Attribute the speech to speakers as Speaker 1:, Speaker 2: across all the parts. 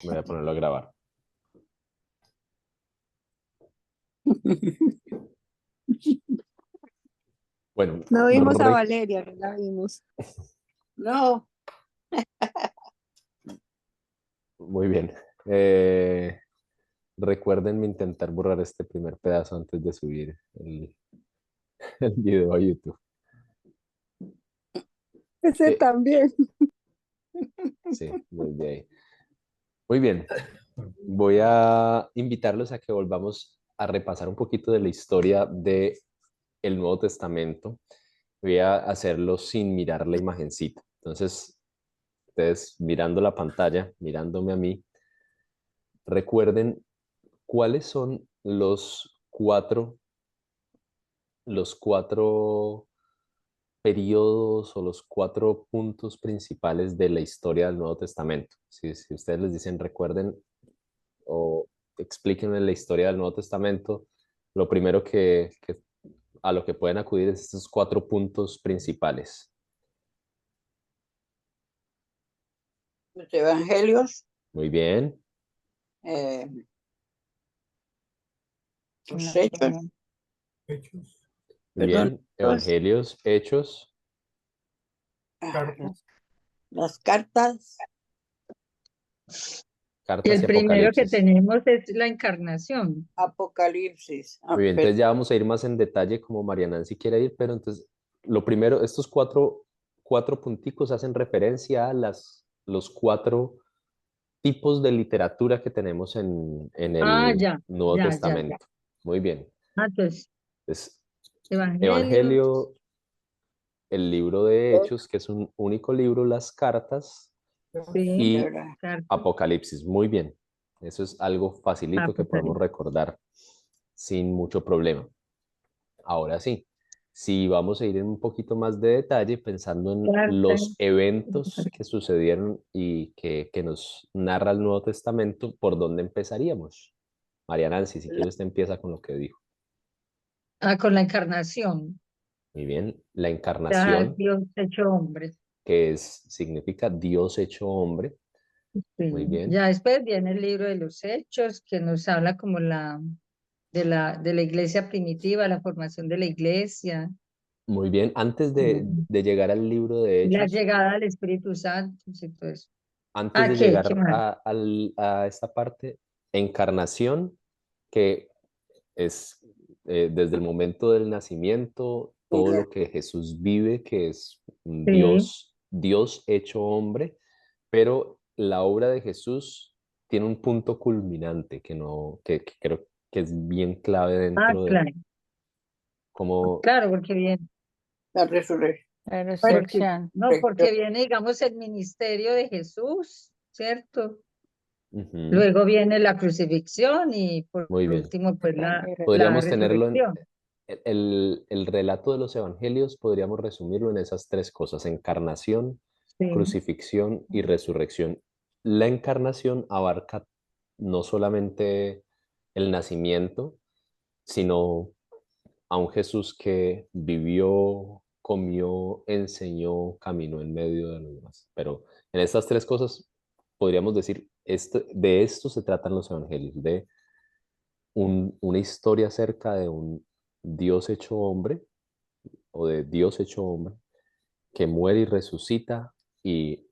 Speaker 1: Voy a ponerlo a grabar. Bueno,
Speaker 2: No vimos a Valeria, no la vimos.
Speaker 3: No,
Speaker 1: muy bien. Recuérdenme intentar borrar este primer pedazo antes de subir el video a YouTube.
Speaker 2: Ese
Speaker 1: Sí.
Speaker 2: también.
Speaker 1: Sí, desde ahí. Muy bien. Voy a invitarlos a que volvamos a repasar un poquito de la historia del Nuevo Testamento. Voy a hacerlo sin mirar la imagencita. Entonces, ustedes mirando la pantalla, mirándome a mí, recuerden cuáles son los cuatro periodos o los cuatro puntos principales de la historia del Nuevo Testamento. Si ustedes les dicen, recuerden o explíquenme la historia del Nuevo Testamento, lo primero a lo que pueden acudir es estos cuatro puntos principales.
Speaker 3: los evangelios,
Speaker 1: Muy bien,
Speaker 3: eh, los
Speaker 4: No,
Speaker 3: hechos,
Speaker 5: Hechos,
Speaker 1: muy
Speaker 3: perdón,
Speaker 1: bien. Evangelios, Hechos,
Speaker 5: cartas,
Speaker 3: las cartas,
Speaker 4: Y
Speaker 1: Cartas
Speaker 4: el
Speaker 1: y
Speaker 4: primero que
Speaker 1: Apocalipsis.
Speaker 4: tenemos es la encarnación.
Speaker 3: Apocalipsis.
Speaker 1: Muy bien, entonces ya vamos a ir más en detalle como María Nancy quiere ir, pero entonces lo primero, estos cuatro punticos hacen referencia a los cuatro tipos de literatura que tenemos en
Speaker 4: Ah,
Speaker 1: el
Speaker 4: ya,
Speaker 1: Nuevo
Speaker 4: ya, ya, ya.
Speaker 1: Testamento. Muy bien.
Speaker 4: Entonces,
Speaker 1: Entonces,
Speaker 4: Evangelio,
Speaker 1: Evangelio, el libro de Hechos, que es un único libro, las cartas
Speaker 4: sí,
Speaker 1: y
Speaker 4: carta,
Speaker 1: Apocalipsis. Muy bien. Eso es algo facilito que podemos
Speaker 4: Apocalipsis.
Speaker 1: recordar sin mucho problema. Ahora sí, si vamos a ir en un poquito más de detalle, pensando en
Speaker 4: Carta,
Speaker 1: los eventos que sucedieron y que nos narra el Nuevo Testamento, ¿por dónde empezaríamos? María Nancy, si quieres, usted empieza con lo que dijo.
Speaker 4: con la encarnación.
Speaker 1: Muy bien, la
Speaker 4: Ya,
Speaker 1: encarnación,
Speaker 4: Dios hecho hombre.
Speaker 1: significa Dios hecho hombre.
Speaker 4: Sí.
Speaker 1: Muy bien,
Speaker 4: Ya después viene el libro de los Hechos, que nos habla como de la iglesia primitiva, la formación de la iglesia,
Speaker 1: muy bien. Antes de llegar al libro de
Speaker 4: la
Speaker 1: Hechos,
Speaker 4: llegada del Espíritu Santo y todo eso.
Speaker 1: antes de
Speaker 4: ¿Qué
Speaker 1: llegar
Speaker 4: más?
Speaker 1: a esta parte, encarnación, que es desde el momento del nacimiento, todo lo que Jesús vive, que es un
Speaker 4: Sí.
Speaker 1: Dios hecho hombre, pero la obra de Jesús tiene un punto culminante que no, que creo que es bien clave dentro de
Speaker 4: Claro,
Speaker 1: cómo.
Speaker 4: claro, porque viene,
Speaker 3: la resurrección.
Speaker 4: porque,
Speaker 5: la resurrección.
Speaker 4: no, porque viene, digamos, el ministerio de Jesús, ¿cierto?
Speaker 1: Ujú,
Speaker 4: Luego viene la crucifixión y por
Speaker 1: muy bien.
Speaker 4: último, pues la
Speaker 1: Podríamos tenerlo en
Speaker 4: resurrección.
Speaker 1: el relato de los evangelios, podríamos resumirlo en esas tres cosas: encarnación,
Speaker 4: Sí.
Speaker 1: crucifixión y resurrección. La encarnación abarca no solamente el nacimiento, sino a un Jesús que vivió, comió, enseñó, caminó en medio de los demás. Pero en estas tres cosas podríamos decir, de esto se tratan los evangelios, de una historia acerca de un Dios hecho hombre o de Dios hecho hombre que muere y resucita, y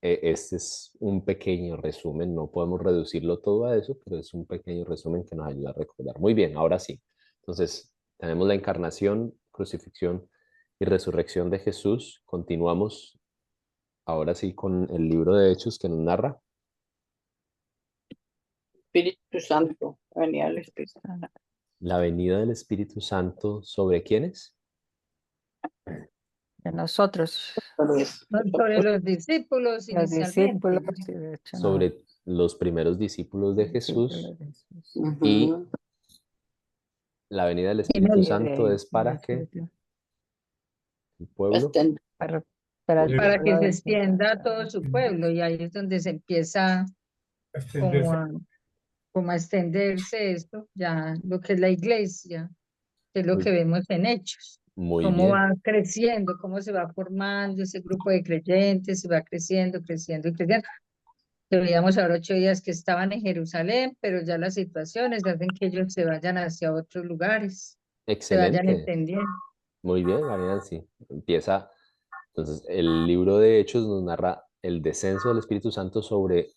Speaker 1: este es un pequeño resumen, no podemos reducirlo todo a eso, pero es un pequeño resumen que nos ayuda a recordar. Muy bien, ahora sí. Entonces, tenemos la encarnación, crucifixión y resurrección de Jesús. Continuamos ahora sí con el libro de Hechos que nos narra.
Speaker 3: Espíritu Santo, venía el Espíritu Santo.
Speaker 1: La venida del Espíritu Santo, ¿sobre quiénes?
Speaker 5: De nosotros,
Speaker 4: Sobre los discípulos
Speaker 5: los
Speaker 4: inicialmente.
Speaker 5: discípulos, y de hecho,
Speaker 1: Sobre los primeros discípulos de Jesús.
Speaker 5: discípulos de Jesús.
Speaker 1: Y
Speaker 3: Ujú.
Speaker 1: la venida del
Speaker 4: En
Speaker 1: Espíritu
Speaker 4: el-
Speaker 1: Santo es
Speaker 5: del
Speaker 1: para que
Speaker 5: Espíritu,
Speaker 1: el pueblo.
Speaker 3: Este,
Speaker 5: para el
Speaker 4: para que
Speaker 5: pueblo
Speaker 4: se
Speaker 5: de
Speaker 4: extienda a
Speaker 5: Dios.
Speaker 4: todo su pueblo y ahí es donde se empieza como
Speaker 5: Extenderse.
Speaker 4: a, como a extenderse esto, ya lo que es la iglesia, que es lo que
Speaker 1: Muy,
Speaker 4: vemos en Hechos,
Speaker 1: muy
Speaker 4: cómo
Speaker 1: bien.
Speaker 4: va creciendo, cómo se va formando ese grupo de creyentes, se va creciendo, creciendo y creciendo, que veíamos ahora 8 días que estaban en Jerusalén, pero ya las situaciones hacen que ellos se vayan hacia otros lugares, se vayan
Speaker 1: Excelente.
Speaker 4: entendiendo.
Speaker 1: Muy bien, Mariana, sí. Empieza, entonces, el libro de Hechos nos narra el descenso del Espíritu Santo sobre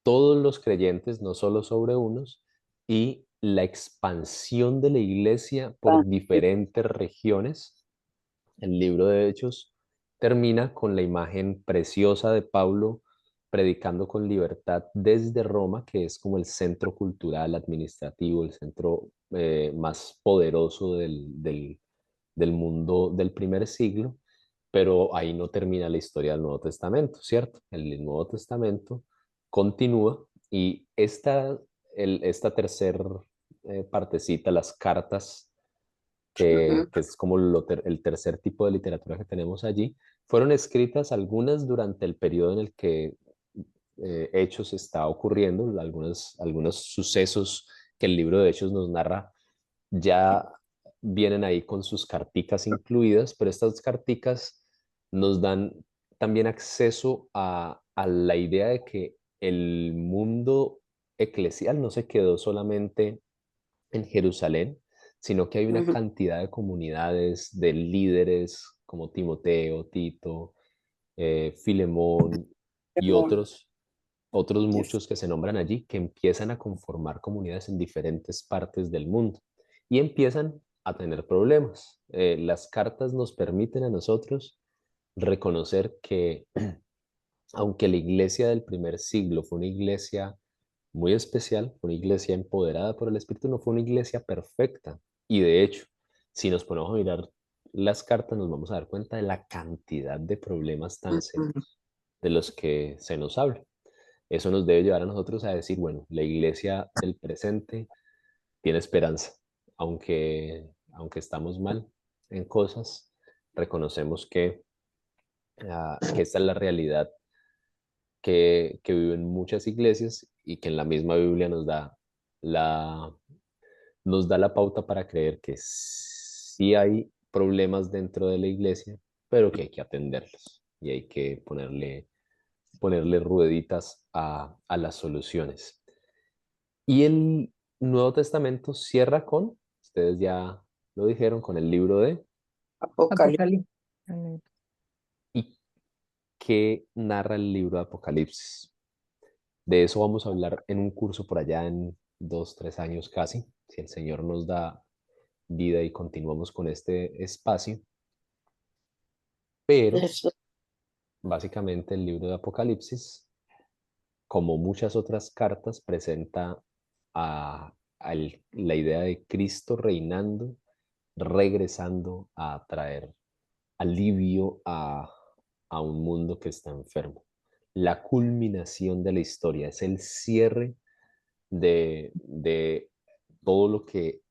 Speaker 1: todos los creyentes, no solo sobre unos, y la expansión de la iglesia por diferentes regiones. El libro de Hechos termina con la imagen preciosa de Pablo predicando con libertad desde Roma, que es como el centro cultural, administrativo, el centro más poderoso del mundo del primer siglo, pero ahí no termina la historia del Nuevo Testamento, ¿cierto? El Nuevo Testamento continúa y esta tercer partecita, las cartas, que es como el tercer tipo de literatura que tenemos allí, fueron escritas algunas durante el periodo en el que Hechos está ocurriendo, algunos sucesos que el libro de Hechos nos narra ya vienen ahí con sus carticas incluidas, pero estas carticas nos dan también acceso a la idea de que el mundo eclesial no se quedó solamente en Jerusalén, sino que hay una cantidad de comunidades, de líderes como Timoteo, Tito, Filemón y otros
Speaker 3: Yes.
Speaker 1: muchos que se nombran allí, que empiezan a conformar comunidades en diferentes partes del mundo y empiezan a tener problemas. Las cartas nos permiten a nosotros reconocer que aunque la iglesia del primer siglo fue una iglesia muy especial, fue una iglesia empoderada por el Espíritu, no fue una iglesia perfecta. Y de hecho, si nos ponemos a mirar las cartas, nos vamos a dar cuenta de la cantidad de problemas tan serios de los que se nos habla. Eso nos debe llevar a nosotros a decir, bueno, la iglesia del presente tiene esperanza, aunque estamos mal en cosas, reconocemos que esta es la realidad que viven muchas iglesias y que en la misma Biblia la, nos da la pauta para creer que sí hay problemas dentro de la iglesia, pero que hay que atenderlos y hay que ponerle rueditas a las soluciones. Y el Nuevo Testamento cierra con, ustedes ya lo dijeron, con el libro de,
Speaker 3: Apocalipsis.
Speaker 4: Apocalipsis.
Speaker 1: ¿y qué narra el libro de Apocalipsis? De eso vamos a hablar en un curso por allá en 2, 3 años casi, si el Señor nos da vida y continuamos con este espacio. Pero
Speaker 3: Eso.
Speaker 1: básicamente el libro de Apocalipsis, como muchas otras cartas, presenta la idea de Cristo reinando, regresando a traer alivio a un mundo que está enfermo. La culminación de la historia es el cierre de todo lo que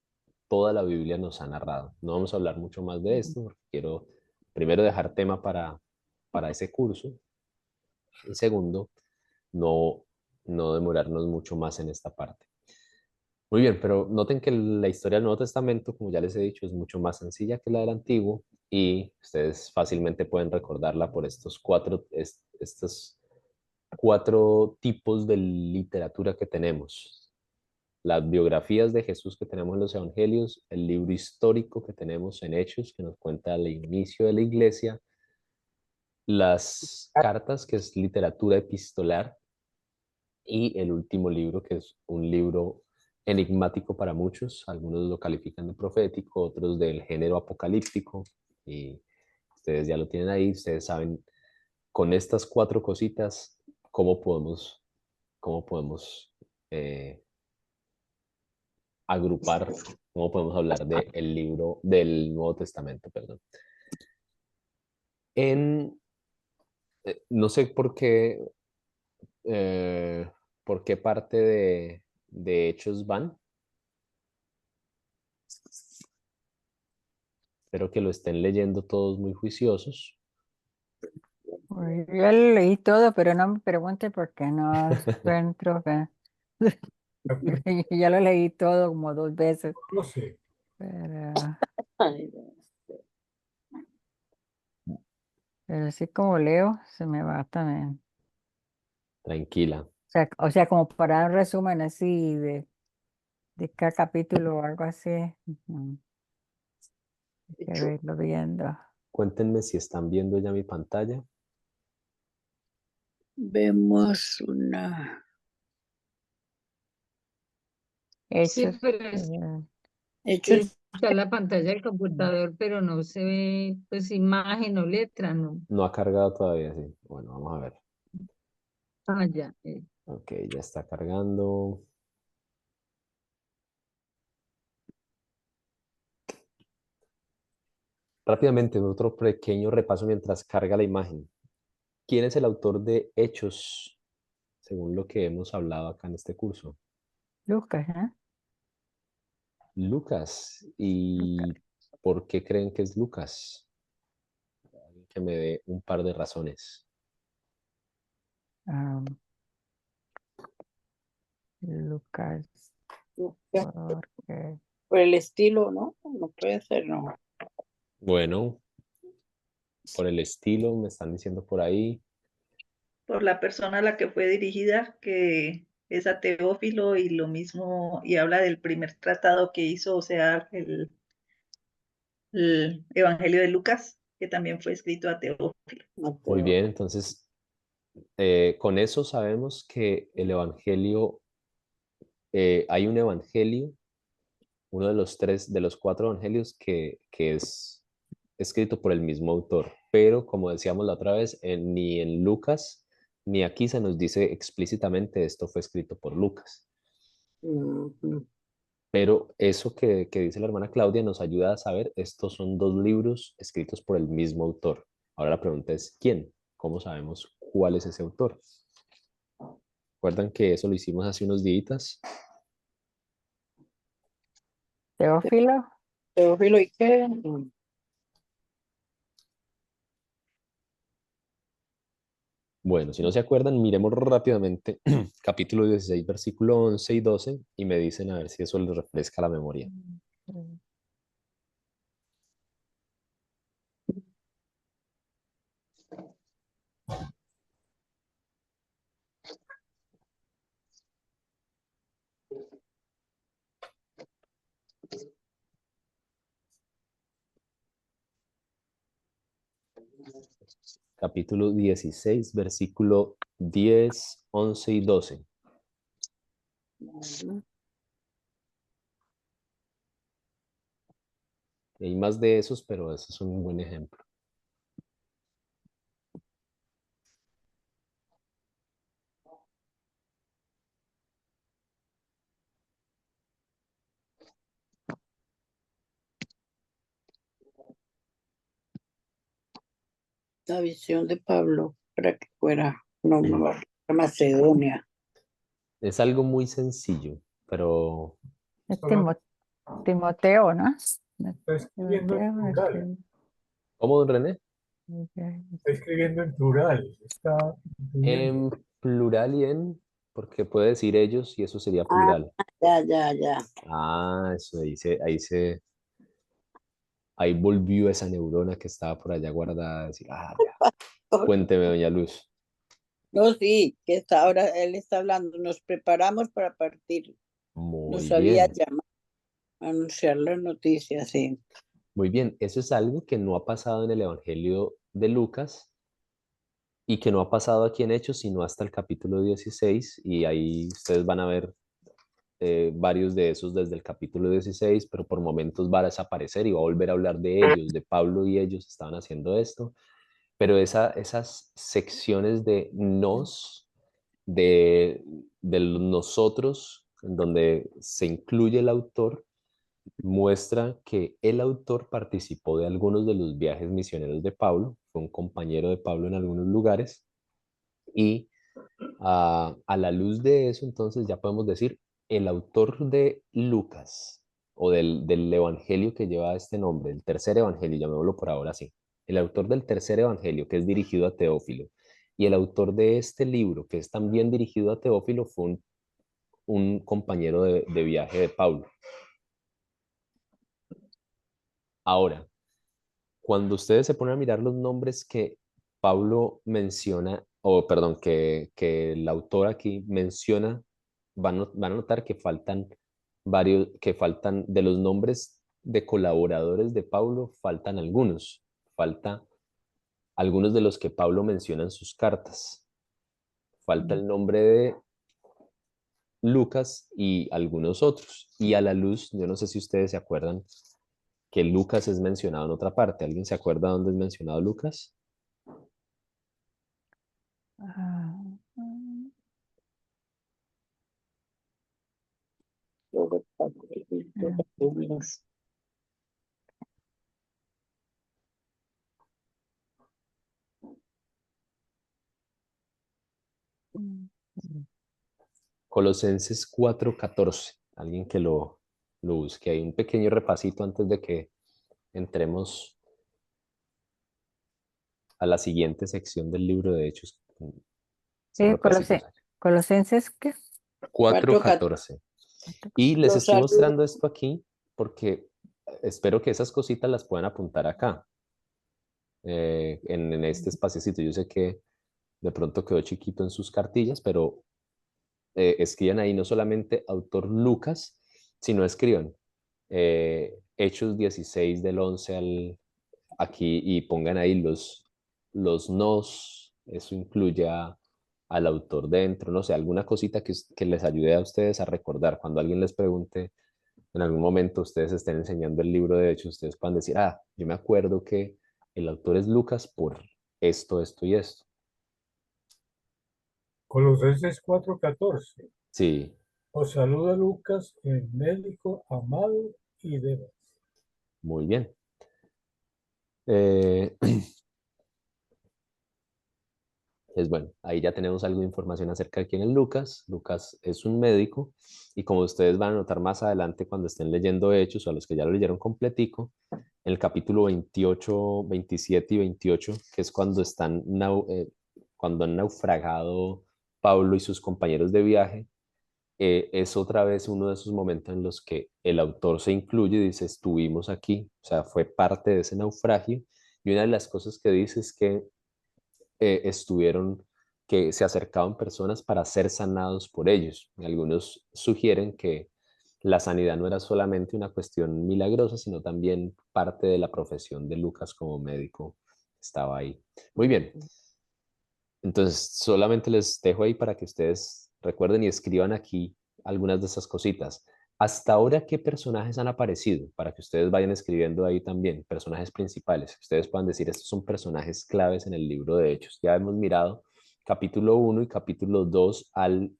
Speaker 1: toda la Biblia nos ha narrado. No vamos a hablar mucho más de esto porque quiero primero dejar tema para ese curso y segundo, no, no demorarnos mucho más en esta parte. Muy bien, pero noten que la historia del Nuevo Testamento, como ya les he dicho, es mucho más sencilla que la del Antiguo y ustedes fácilmente pueden recordarla por estos cuatro tipos de literatura que tenemos. Las biografías de Jesús que tenemos en los evangelios, el libro histórico que tenemos en Hechos, que nos cuenta el inicio de la iglesia, las cartas, que es literatura epistolar, y el último libro, que es un libro enigmático para muchos, algunos lo califican de profético, otros del género apocalíptico, y ustedes ya lo tienen ahí, ustedes saben con estas cuatro cositas cómo podemos eh, agrupar, cómo podemos hablar del libro del Nuevo Testamento, perdón. No sé por qué parte de Hechos van. Espero que lo estén leyendo todos muy juiciosos.
Speaker 5: Pues, yo lo leí todo, pero no me pregunte porque no encuentro. Ya lo leí todo como 2 veces.
Speaker 6: No sé.
Speaker 5: Pero,
Speaker 3: Ay, no.
Speaker 5: pero así como leo, se me va también.
Speaker 1: Tranquila.
Speaker 5: O sea, como para dar un resumen así de cada capítulo o algo así. Ujú. Hay que
Speaker 3: Hecho,
Speaker 5: verlo viendo.
Speaker 1: Cuéntenme si están viendo ya mi pantalla.
Speaker 3: vemos una.
Speaker 4: Sí,
Speaker 5: Hechos.
Speaker 4: pero
Speaker 3: Hechos,
Speaker 4: está la pantalla del computador, pero no se ve pues imagen o letra, ¿no?
Speaker 1: No ha cargado todavía, sí. Bueno, vamos a ver.
Speaker 4: Ah, ya.
Speaker 1: Ok, ya está cargando. Rápidamente, otro pequeño repaso mientras carga la imagen. ¿Quién es el autor de Hechos, según lo que hemos hablado acá en este curso?
Speaker 5: Lucas, ¿eh?
Speaker 1: Lucas. ¿Y por qué creen que es Lucas? Que me dé un par de razones.
Speaker 5: Ah, Lucas,
Speaker 3: ya,
Speaker 5: porque
Speaker 3: por el estilo, ¿no? No puede ser, no.
Speaker 1: Bueno, por el estilo, me están diciendo por ahí.
Speaker 6: Por la persona a la que fue dirigida, que es a Teófilo y lo mismo, y habla del primer tratado que hizo, o sea, el Evangelio de Lucas, que también fue escrito a Teófilo.
Speaker 1: Muy bien, entonces, con eso sabemos que el Evangelio, hay un Evangelio, uno de los tres, de los cuatro Evangelios que es escrito por el mismo autor. Pero, como decíamos la otra vez, ni en Lucas ni aquí se nos dice explícitamente esto fue escrito por Lucas.
Speaker 3: Ujú.
Speaker 1: Pero eso que dice la hermana Claudia nos ayuda a saber, estos son dos libros escritos por el mismo autor. Ahora la pregunta es, ¿quién? ¿Cómo sabemos cuál es ese autor? ¿Recuerdan que eso lo hicimos hace unos días?
Speaker 5: Teófilo.
Speaker 3: Teófilo, ¿y qué?
Speaker 1: Bueno, si no se acuerdan, miremos rápidamente capítulo 16, versículo 11 y 12 y me dicen a ver si eso les refresca la memoria. Capítulo 16, versículo 10, 11 y 12.
Speaker 3: Ujú.
Speaker 1: Hay más de esos, pero ese es un buen ejemplo.
Speaker 3: La visión de Pablo para que fuera nombrado a Macedonia.
Speaker 1: Es algo muy sencillo, pero
Speaker 5: Es Timoteo, ¿no?
Speaker 7: Está escribiendo en
Speaker 5: Timoteo,
Speaker 7: plural.
Speaker 1: ¿cómo, don René?
Speaker 7: Está escribiendo en plural. Está incluyendo.
Speaker 1: En plural y en, porque puede decir ellos y eso sería
Speaker 3: Ah,
Speaker 1: plural.
Speaker 3: ya.
Speaker 1: Ah, eso ahí volvió esa neurona que estaba por allá guardada. Decir, ah, ya. Cuénteme, doña Luz.
Speaker 3: No, sí, que está ahora él está hablando. Nos preparamos para partir.
Speaker 1: Muy
Speaker 3: Nos había
Speaker 1: bien,
Speaker 3: llamado a anunciar la noticia, sí.
Speaker 1: muy bien. Eso es algo que no ha pasado en el Evangelio de Lucas y que no ha pasado aquí en Hechos, sino hasta el capítulo 16. Y ahí ustedes van a ver varios de esos desde el capítulo 16, pero por momentos va a desaparecer y va a volver a hablar de ellos, de Pablo y ellos estaban haciendo esto. Pero esas secciones de nos, de nosotros, en donde se incluye el autor, muestra que el autor participó de algunos de los viajes misioneros de Pablo, fue un compañero de Pablo en algunos lugares y a la luz de eso, entonces ya podemos decir, el autor de Lucas o del evangelio que lleva este nombre, el tercer evangelio, llamémoslo por ahora así, el autor del tercer evangelio que es dirigido a Teófilo y el autor de este libro que es también dirigido a Teófilo fue un compañero de viaje de Pablo. Ahora, cuando ustedes se ponen a mirar los nombres que Pablo menciona o perdón, que el autor aquí menciona, van a notar que faltan varios, que faltan de los nombres de colaboradores de Pablo, faltan algunos, falta algunos de los que Pablo menciona en sus cartas. Falta el nombre de Lucas y algunos otros. Y a la luz, yo no sé si ustedes se acuerdan que Lucas es mencionado en otra parte. ¿Alguien se acuerda dónde es mencionado Lucas?
Speaker 5: Ah,
Speaker 3: Sobre Pablo, sobre Rubens.
Speaker 1: Colosenses 4:14. Alguien que lo busque. Hay un pequeño repasito antes de que entremos a la siguiente sección del libro de Hechos. Esos repacitos.
Speaker 5: Colosenses, ¿qué?
Speaker 1: 4:14. Y les
Speaker 3: Los
Speaker 1: estoy
Speaker 3: saludos.
Speaker 1: mostrando esto aquí porque espero que esas cositas las puedan apuntar acá, en este espaciocito. Yo sé que de pronto quedó chiquito en sus cartillas, pero escriban ahí no solamente autor Lucas, sino escriban Hechos 16 del 11 aquí y pongan ahí los nos, eso incluye al autor dentro, no sé, alguna cosita que les ayude a ustedes a recordar. Cuando alguien les pregunte, en algún momento ustedes estén enseñando el libro de Hechos, ustedes puedan decir, yo me acuerdo que el autor es Lucas por esto, esto y esto.
Speaker 7: Colosenses 4:14.
Speaker 1: Sí,
Speaker 7: Os saluda Lucas, el médico amado y Demas.
Speaker 1: muy bien. Eh, Es bueno, ahí ya tenemos algo de información acerca de quién es Lucas. Lucas es un médico y como ustedes van a notar más adelante cuando estén leyendo Hechos o a los que ya lo leyeron completico, en el capítulo 28, 27 y 28, que es cuando cuando han naufragado Pablo y sus compañeros de viaje, es otra vez uno de esos momentos en los que el autor se incluye y dice, estuvimos aquí, o sea, fue parte de ese naufragio. Y una de las cosas que dice es que que se acercaban personas para ser sanados por ellos. Y algunos sugieren que la sanidad no era solamente una cuestión milagrosa, sino también parte de la profesión de Lucas como médico. Estaba ahí. Muy bien. Entonces, solamente les dejo ahí para que ustedes recuerden y escriban aquí algunas de esas cositas. Hasta ahora, ¿qué personajes han aparecido? Para que ustedes vayan escribiendo ahí también, personajes principales. Que ustedes puedan decir, estos son personajes claves en el libro de Hechos. Ya hemos mirado capítulo 1 y capítulo 2 al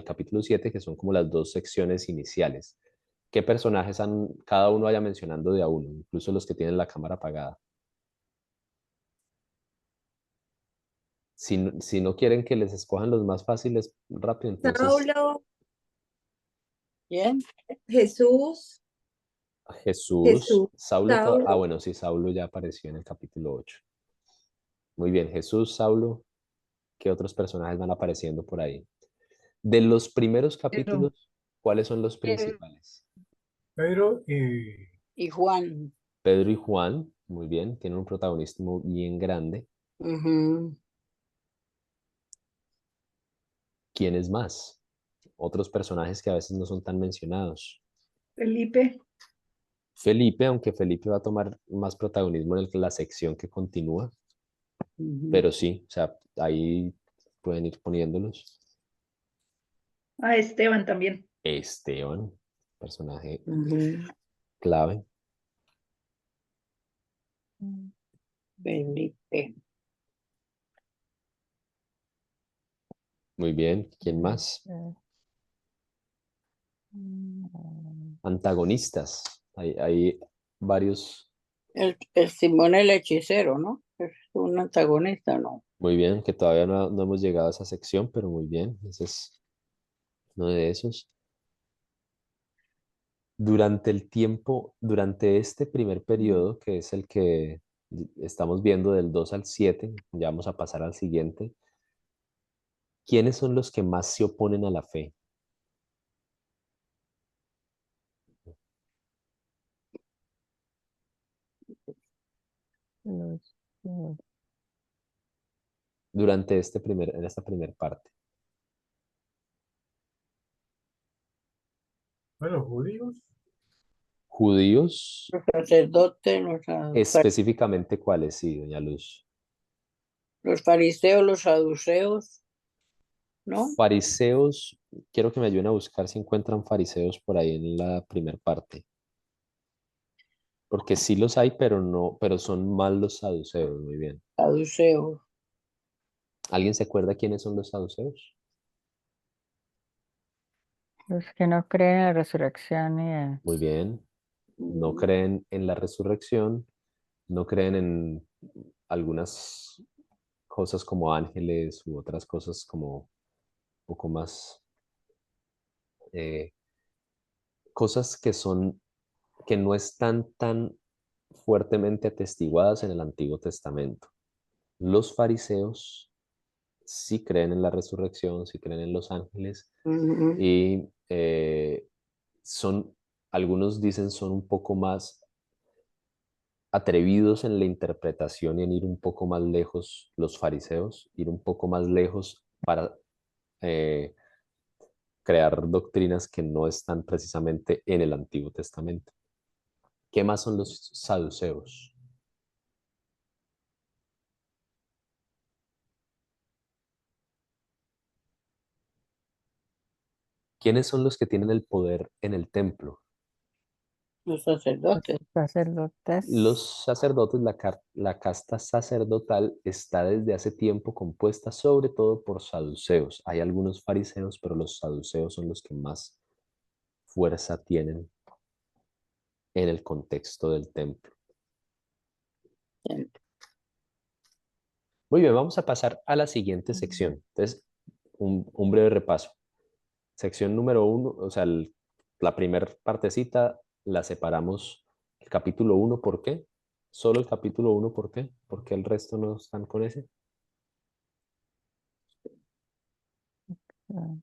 Speaker 1: capítulo 7, que son como las dos secciones iniciales. ¿Qué personajes cada uno vaya mencionando de a uno, incluso los que tienen la cámara apagada? Si no quieren que les escojan los más fáciles rápido, entonces
Speaker 2: Saulo,
Speaker 3: Bien,
Speaker 2: Jesús,
Speaker 1: Jesús,
Speaker 2: Jesús,
Speaker 1: Saulo,
Speaker 2: Saulo,
Speaker 1: bueno, sí, Saulo ya apareció en el capítulo 8. Muy bien, Jesús, Saulo, ¿qué otros personajes van apareciendo por ahí? De los primeros
Speaker 4: Pero,
Speaker 1: capítulos, ¿cuáles son los
Speaker 4: pero
Speaker 1: principales?
Speaker 7: Pedro y
Speaker 3: y Juan.
Speaker 1: Pedro y Juan, muy bien, tienen un protagonismo bien grande.
Speaker 3: Ujú.
Speaker 1: ¿Quién es más? Otros personajes que a veces no son tan mencionados.
Speaker 6: Felipe,
Speaker 1: Felipe, aunque Felipe va a tomar más protagonismo en la sección que continúa,
Speaker 3: Ujú.
Speaker 1: pero sí, o sea, ahí pueden ir poniéndolos.
Speaker 6: a Esteban también.
Speaker 1: Esteban, personaje
Speaker 3: Ujú.
Speaker 1: clave.
Speaker 3: Felipe.
Speaker 1: Muy bien, ¿quién más? Antagonistas. Hay varios.
Speaker 3: El Simón el hechicero, ¿no? Es un antagonista, ¿no?
Speaker 1: Muy bien, que todavía no hemos llegado a esa sección, pero muy bien, ese es uno de esos. Durante este primer periodo, que es el que estamos viendo del 2 al 7, ya vamos a pasar al siguiente, ¿quiénes son los que más se oponen a la fe?
Speaker 5: Los- los-
Speaker 1: durante en esta primera parte.
Speaker 7: Bueno, judíos,
Speaker 1: Judíos,
Speaker 3: Los sacerdotes,
Speaker 1: específicamente cuáles, sí, doña Luz.
Speaker 3: los fariseos, los saduceos, ¿no?
Speaker 1: Fariseos, quiero que me ayuden a buscar si encuentran fariseos por ahí en la primera parte. Porque sí los hay, pero no, pero son más los saduceos, muy bien.
Speaker 3: Saduceos.
Speaker 1: ¿Alguien se acuerda quiénes son los saduceos?
Speaker 5: Los que no creen en la resurrección
Speaker 1: Muy bien. No
Speaker 3: Mm,
Speaker 1: creen en la resurrección, no creen en algunas cosas como ángeles u otras cosas como un poco más, eh, cosas que no están tan fuertemente atestiguadas en el Antiguo Testamento. Los fariseos sí creen en la resurrección, sí creen en los ángeles
Speaker 3: ujú.
Speaker 1: y algunos dicen son un poco más atrevidos en la interpretación y en ir un poco más lejos los fariseos, ir un poco más lejos para eh, crear doctrinas que no están precisamente en el Antiguo Testamento. ¿Qué más son los saduceos? ¿Quiénes son los que tienen el poder en el templo?
Speaker 3: Los sacerdotes.
Speaker 5: sacerdotes.
Speaker 1: Los sacerdotes, la casta sacerdotal está desde hace tiempo compuesta sobre todo por saduceos. Hay algunos fariseos, pero los saduceos son los que más fuerza tienen en el contexto del templo. Muy bien, vamos a pasar a la siguiente sección. Entonces, un breve repaso. Sección número 1, o sea, la primera partecita la separamos el capítulo 1, ¿por qué? Solo el capítulo 1, ¿por qué? ¿Por qué el resto no están con ese?
Speaker 5: Ah,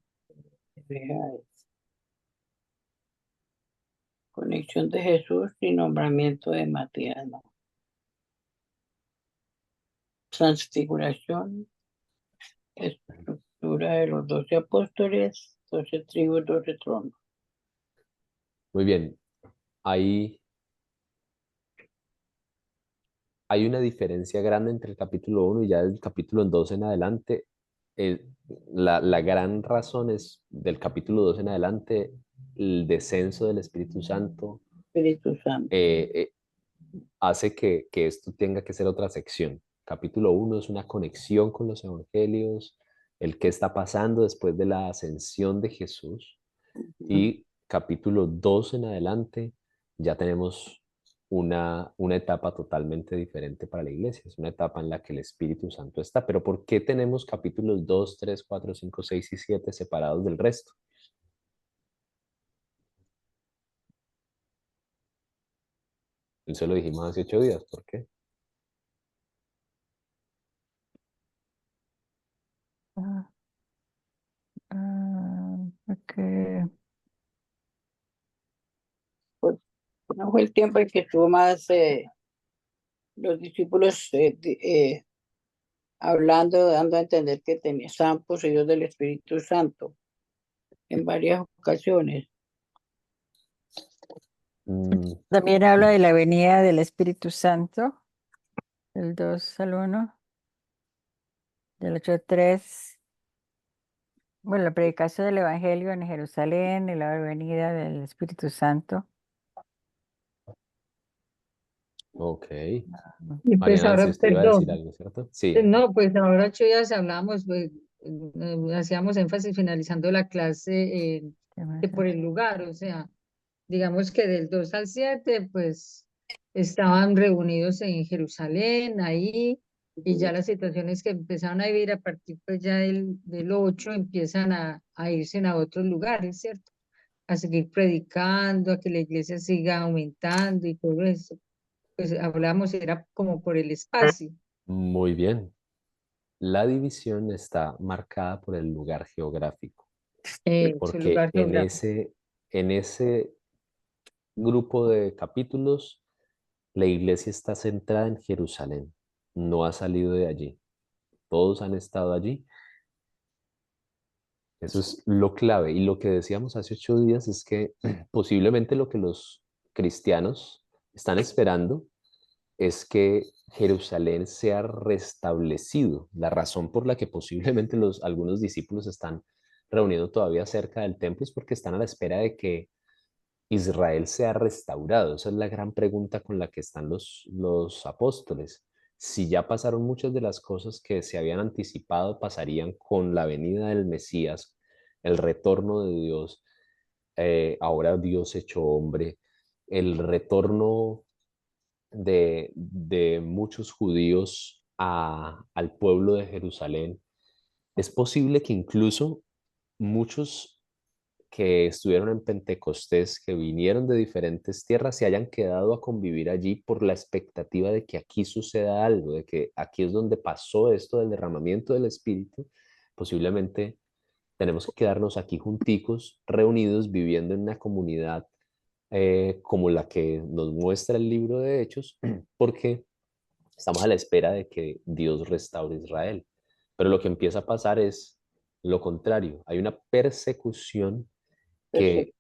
Speaker 3: Conexión de Jesús y nombramiento de Matías, ¿no? Transfiguración, estructura de los 12 apóstoles, 12 tribus, 12 tronos.
Speaker 1: Muy bien, hay una diferencia grande entre el capítulo 1 y ya el capítulo 2 en adelante. Eh, la gran razón es del capítulo 2 en adelante, el descenso del Espíritu Santo
Speaker 3: Espíritu Santo.
Speaker 1: hace que esto tenga que ser otra sección. Capítulo 1 es una conexión con los evangelios, el qué está pasando después de la ascensión de Jesús. Y capítulo 2 en adelante ya tenemos una etapa totalmente diferente para la iglesia. Es una etapa en la que el Espíritu Santo está. Pero ¿por qué tenemos capítulos 2, 3, 4, 5, 6 y 7 separados del resto? Eso lo dijimos hace 8 días. ¿Por qué?
Speaker 5: ah, porque
Speaker 3: Pues, no fue el tiempo en que estuvo más los discípulos hablando, dando a entender que estaban poseídos del Espíritu Santo en varias ocasiones.
Speaker 1: Mm,
Speaker 5: también habla de la venida del Espíritu Santo, del 2 al 1, del 8 al 3. Bueno, la predicación del Evangelio en Jerusalén y la venida del Espíritu Santo.
Speaker 1: ok.
Speaker 4: Y pues
Speaker 1: Mariana, si
Speaker 4: ahora,
Speaker 1: usted iba a decir
Speaker 4: perdón,
Speaker 1: algo, ¿cierto? Sí.
Speaker 4: no, pues ahora 8 días hablamos, pues, hacíamos énfasis finalizando la clase que por el lugar, o sea, digamos que del 2 al 7 pues estaban reunidos en Jerusalén, ahí, y ya las situaciones que empezaron a vivir a partir pues ya del 8 empiezan a irse a otros lugares, ¿cierto? A seguir predicando, a que la iglesia siga aumentando y todo eso. Pues hablamos, era como por el espacio.
Speaker 1: Muy bien. La división está marcada por el lugar geográfico,
Speaker 4: Su
Speaker 1: porque
Speaker 4: lugar geográfico.
Speaker 1: en ese grupo de capítulos la iglesia está centrada en Jerusalén, no ha salido de allí. todos han estado allí. Eso es lo clave. Y lo que decíamos hace 8 días es que posiblemente lo que los cristianos están esperando es que Jerusalén sea restablecido. La razón por la que posiblemente algunos discípulos están reuniendo todavía cerca del templo es porque están a la espera de que Israel sea restaurado. Esa es la gran pregunta con la que están los apóstoles. Si ya pasaron muchas de las cosas que se habían anticipado, pasarían con la venida del Mesías, el retorno de Dios, ahora Dios hecho hombre, el retorno de muchos judíos al pueblo de Jerusalén. Es posible que incluso muchos que estuvieron en Pentecostés, que vinieron de diferentes tierras, se hayan quedado a convivir allí por la expectativa de que aquí suceda algo, de que aquí es donde pasó esto del derramamiento del Espíritu. Posiblemente tenemos que quedarnos aquí junticos, reunidos, viviendo en una comunidad como la que nos muestra el libro de Hechos, porque estamos a la espera de que Dios restaure Israel. Pero lo que empieza a pasar es lo contrario. Hay una persecución que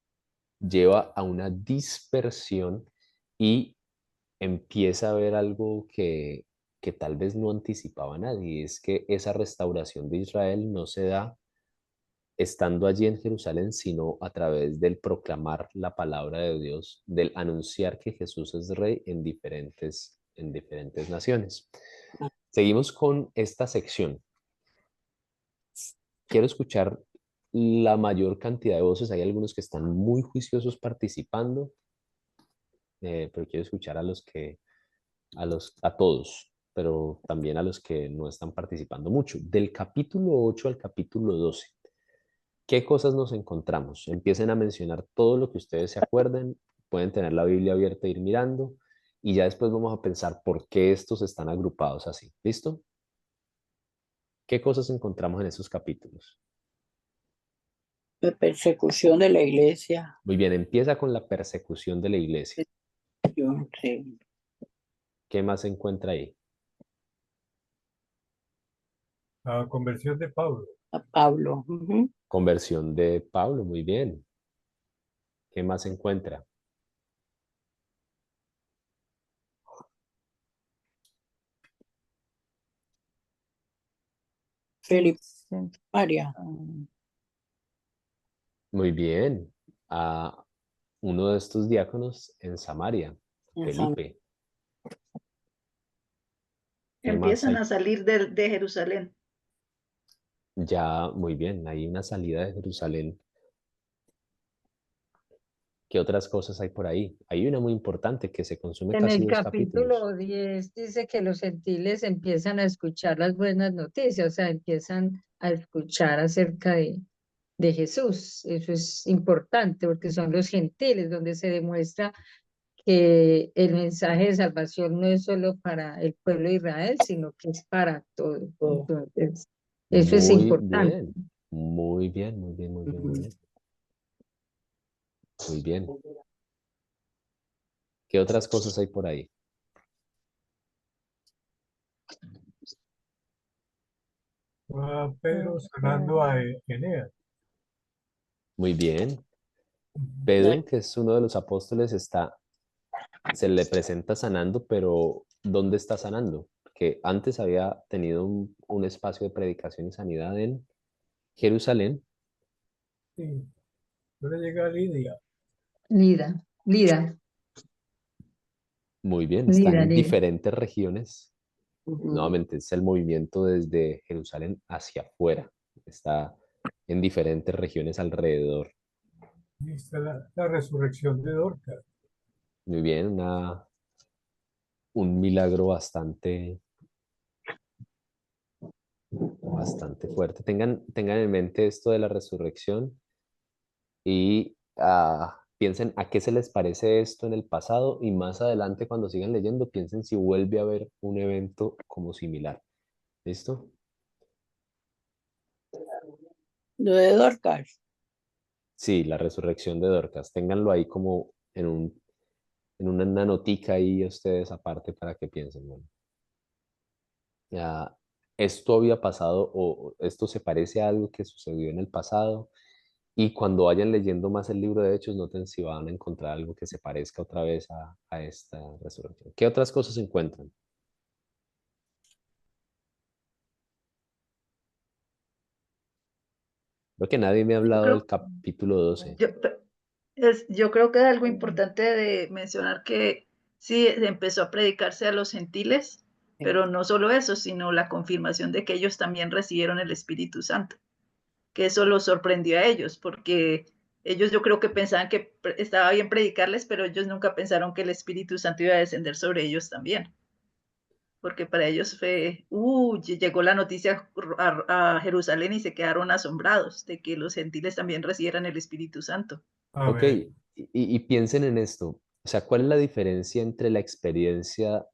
Speaker 1: lleva a una dispersión y empieza a haber algo que tal vez no anticipaba nadie, es que esa restauración de Israel no se da estando allí en Jerusalén, sino a través del proclamar la palabra de Dios, del anunciar que Jesús es rey en diferentes naciones. Seguimos con esta sección. Quiero escuchar la mayor cantidad de voces. Hay algunos que están muy juiciosos participando, pero quiero escuchar a todos, pero también a los que no están participando mucho. Del capítulo 8 al capítulo 12, ¿qué cosas nos encontramos? Empiecen a mencionar todo lo que ustedes se acuerden, pueden tener la Biblia abierta e ir mirando, y ya después vamos a pensar por qué estos están agrupados así. ¿Listo? ¿Qué cosas encontramos en esos capítulos?
Speaker 3: La persecución de la iglesia.
Speaker 1: Muy bien, empieza con la persecución de la iglesia.
Speaker 3: Yo no sé.
Speaker 1: ¿Qué más se encuentra ahí?
Speaker 7: La conversión de Pablo.
Speaker 3: A Pablo.
Speaker 1: Conversión de Pablo, muy bien. ¿Qué más se encuentra?
Speaker 3: Felipe,
Speaker 5: Sí.
Speaker 3: María.
Speaker 1: Muy bien. A uno de estos diáconos en Samaria, Felipe. ¿Qué más
Speaker 6: Empiezan
Speaker 1: hay?
Speaker 6: a salir de Jerusalén.
Speaker 1: Ya, muy bien, hay una salida de Jerusalén. ¿Qué otras cosas hay por ahí? Hay una muy importante que se consume
Speaker 4: En
Speaker 1: casi
Speaker 4: el
Speaker 1: 2 capítulos.
Speaker 4: capítulo 10 dice que los gentiles empiezan a escuchar las buenas noticias, o sea, empiezan a escuchar acerca de Jesús. Eso es importante porque son los gentiles donde se demuestra que el mensaje de salvación no es solo para el pueblo de Israel, sino que es para todo. Entonces, eso es
Speaker 1: Muy
Speaker 4: importante.
Speaker 1: bien, muy bien, muy bien, muy bien, muy bien. Muy bien. ¿Qué otras cosas hay por ahí?
Speaker 7: Pedro sanando a Eneas.
Speaker 1: Muy bien. Pedro, que es uno de los apóstoles, se le presenta sanando, pero ¿dónde está sanando? Porque antes había tenido un espacio de predicación y sanidad en Jerusalén.
Speaker 7: Sí. Luego llega Lidia.
Speaker 4: Lida,
Speaker 1: Muy bien, está en
Speaker 4: Lida.
Speaker 1: diferentes regiones. Nuevamente, es el movimiento desde Jerusalén hacia afuera. Está en diferentes regiones alrededor.
Speaker 7: Y está la resurrección de Dorcas.
Speaker 1: Muy bien, un milagro bastante fuerte. Tengan en mente esto de la resurrección y piensen a qué se les parece esto en el pasado y más adelante cuando sigan leyendo piensen si vuelve a haber un evento como similar. ¿Listo?
Speaker 3: Lo de Dorcas.
Speaker 1: Sí, la resurrección de Dorcas. Ténganlo ahí como en una notica ahí ustedes aparte para que piensen. Bueno. Ya, esto había pasado o esto se parece a algo que sucedió en el pasado. Y cuando vayan leyendo más el libro de Hechos, noten si van a encontrar algo que se parezca otra vez a esta resurrección. ¿Qué otras cosas encuentran? Creo que nadie me ha
Speaker 6: Yo
Speaker 1: hablado del
Speaker 6: creo,
Speaker 1: capítulo 12.
Speaker 6: yo creo que es algo importante de mencionar que sí, empezó a predicarse a los gentiles, pero no solo eso, sino la confirmación de que ellos también recibieron el Espíritu Santo, que eso los sorprendió a ellos, porque ellos yo creo que pensaban que estaba bien predicarles, pero ellos nunca pensaron que el Espíritu Santo iba a descender sobre ellos también, porque para ellos fue, llegó la noticia a Jerusalén y se quedaron asombrados de que los gentiles también recibieran el Espíritu Santo.
Speaker 1: Ok,
Speaker 7: Amén.
Speaker 1: y piensen en esto. O sea, ¿cuál es la diferencia entre la experiencia